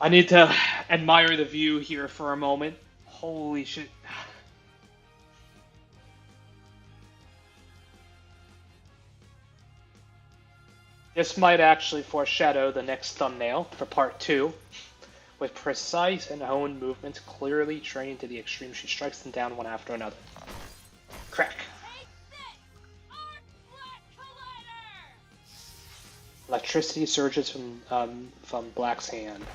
I need to admire the view here for a moment. Holy shit. This might actually foreshadow the next thumbnail for part 2. With precise and honed movements clearly trained to the extreme, she strikes them down one after another. Crack. Electricity surges from Black's hand.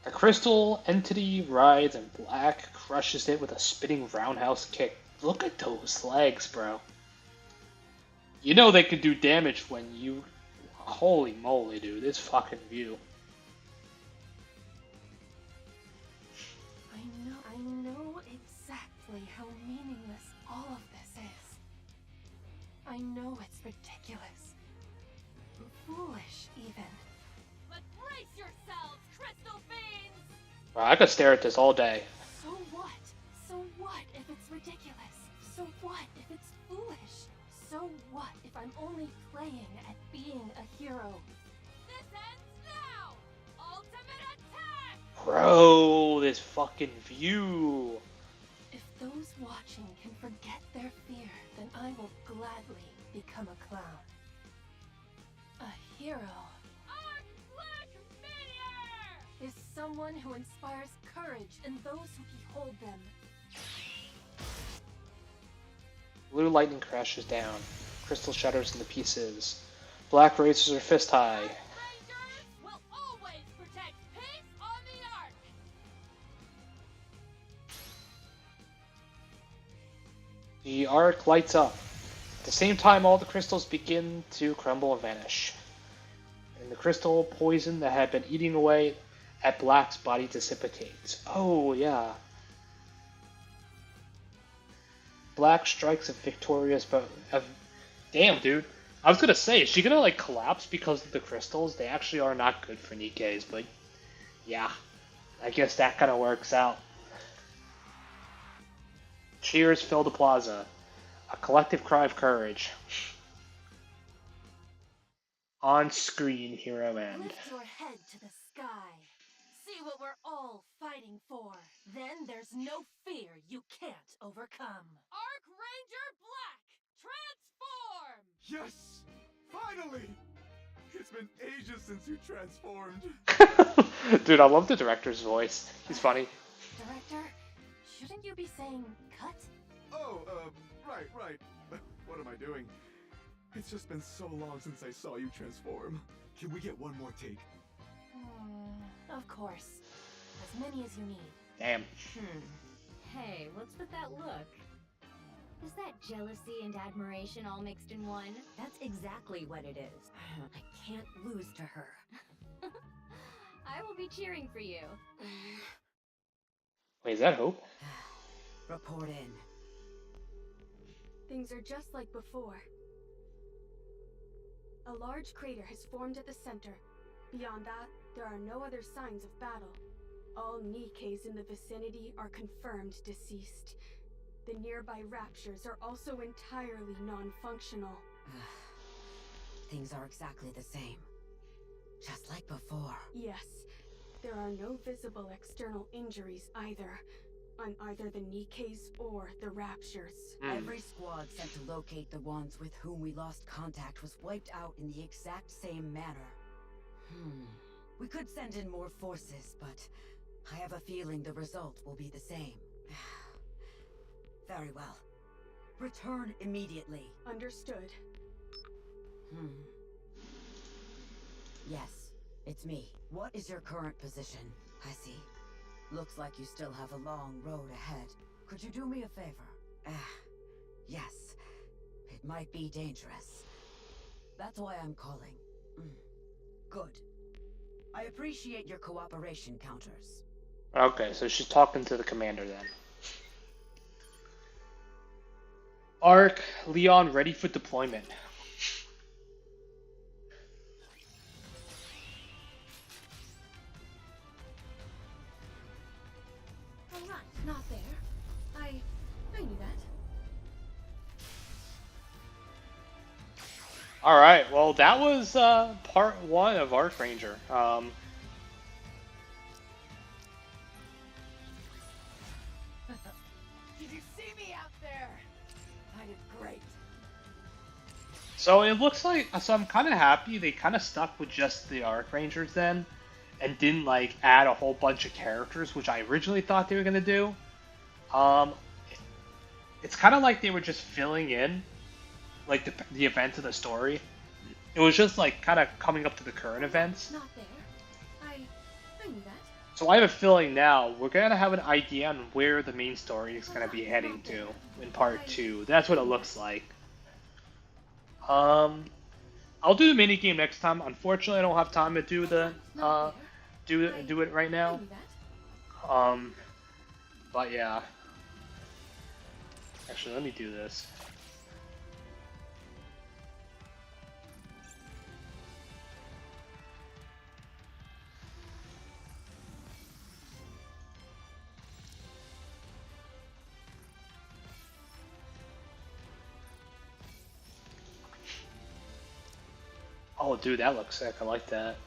A crystal entity rides and Black crushes it with a spinning roundhouse kick. Look at those legs, bro. You know they could do damage when you... Holy moly, dude. This fucking view. I know exactly how meaningless all of this is. I know it's ridiculous. Foolish, even. But brace yourselves, Crystal Fiends! Bro, I could stare at this all day. So what? So what if it's ridiculous? So what if it's foolish? So what if I'm only playing at being a hero? This ends now! Ultimate attack! Bro, this fucking view. If those watching can forget their fear, then I will gladly become a clown. A hero Arc Black Meteor! is someone who inspires courage in those who behold them. Blue lightning crashes down. Crystal shatters into pieces. Black raises her fist high. Rangers will always protect peace on the Ark! The arc lights up. At the same time, all the crystals begin to crumble and vanish. And the crystal poison that had been eating away at Black's body dissipates. Oh, yeah. Black strikes a victorious damn, dude. I was gonna say, is she gonna like collapse because of the crystals? They actually are not good for Nikke's, but yeah. I guess that kind of works out. Cheers fill the plaza. A collective cry of courage. On screen, hero end. Lift your head to the sky. See what we're all fighting for. Then there's no fear you can't overcome. Arc Ranger Black! Transform! Yes! Finally! It's been ages since you transformed. Dude, I love the director's voice. He's funny. Director, shouldn't you be saying cut? Oh, right. What am I doing? It's just been so long since I saw you transform. Can we get one more take? Of course. As many as you need. Damn. Hey, what's with that look? Is that jealousy and admiration all mixed in one? That's exactly what it is. I can't lose to her. I will be cheering for you. Wait, is that Hope? Report in. Things are just like before. A large crater has formed at the center. Beyond that, there are no other signs of battle. All Nikkes in the vicinity are confirmed deceased. The nearby raptures are also entirely non-functional. Things are exactly the same. Just like before. Yes, there are no visible external injuries either, on either the Nikkes or the raptures. Every squad sent to locate the ones with whom we lost contact was wiped out in the exact same manner. We could send in more forces, but I have a feeling the result will be the same. Very well. Return immediately. Understood. Yes, it's me. What is your current position? I see. Looks like you still have a long road ahead. Could you do me a favor? Yes. It might be dangerous. That's why I'm calling. Good. I appreciate your cooperation, Counters. Okay, so she's talking to the commander then. Arc Leon ready for deployment. Alright, not there. I knew that. All right, well that was part one of Arc Ranger. Did you see me out there? I did great. So it looks like, so I'm kind of happy they kind of stuck with just the Arc Rangers then, and didn't like add a whole bunch of characters, which I originally thought they were gonna do. Um, it's kind of like they were just filling in like the events of the story. It was just like kind of coming up to the current events. Not there. I knew that. So I have a feeling now we're gonna have an idea on where the main story is gonna be heading to in part two. That's what it looks like. I'll do the mini game next time. Unfortunately, I don't have time to do the do it right now. But yeah. Actually, let me do this. Oh, dude, that looks sick. I like that.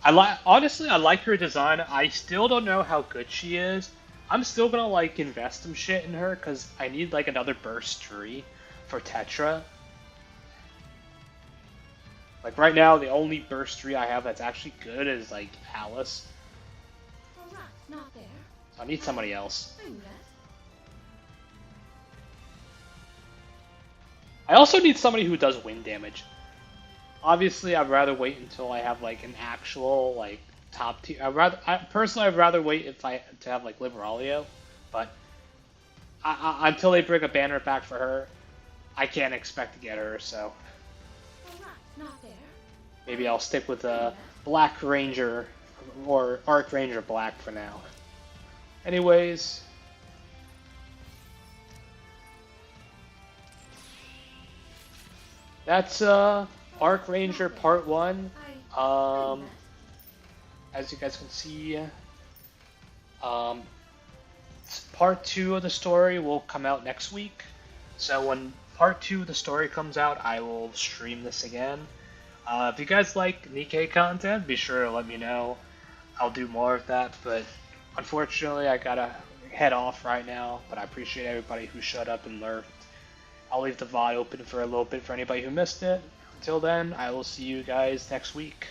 Honestly, I like her design. I still don't know how good she is. I'm still gonna like invest some shit in her because I need like another burst tree for Tetra. Like right now, the only burst tree I have that's actually good is like Alice. Alright, not there. So I need somebody else. I knew that. I also need somebody who does wind damage. Obviously, I'd rather wait until I have like an actual like top tier. I'd rather wait if I to have like Liveralio, but until they bring a banner back for her, I can't expect to get her. So Alright, not there. maybe I'll stick with Black Ranger or Arc Ranger Black for now. Anyways. That's Arc Ranger Part 1. As you guys can see, Part 2 of the story will come out next week. So when Part 2 of the story comes out, I will stream this again. If you guys like Nikke content, be sure to let me know. I'll do more of that, but unfortunately I gotta head off right now, but I appreciate everybody who showed up and lurked. I'll leave the VOD open for a little bit for anybody who missed it. Until then, I will see you guys next week.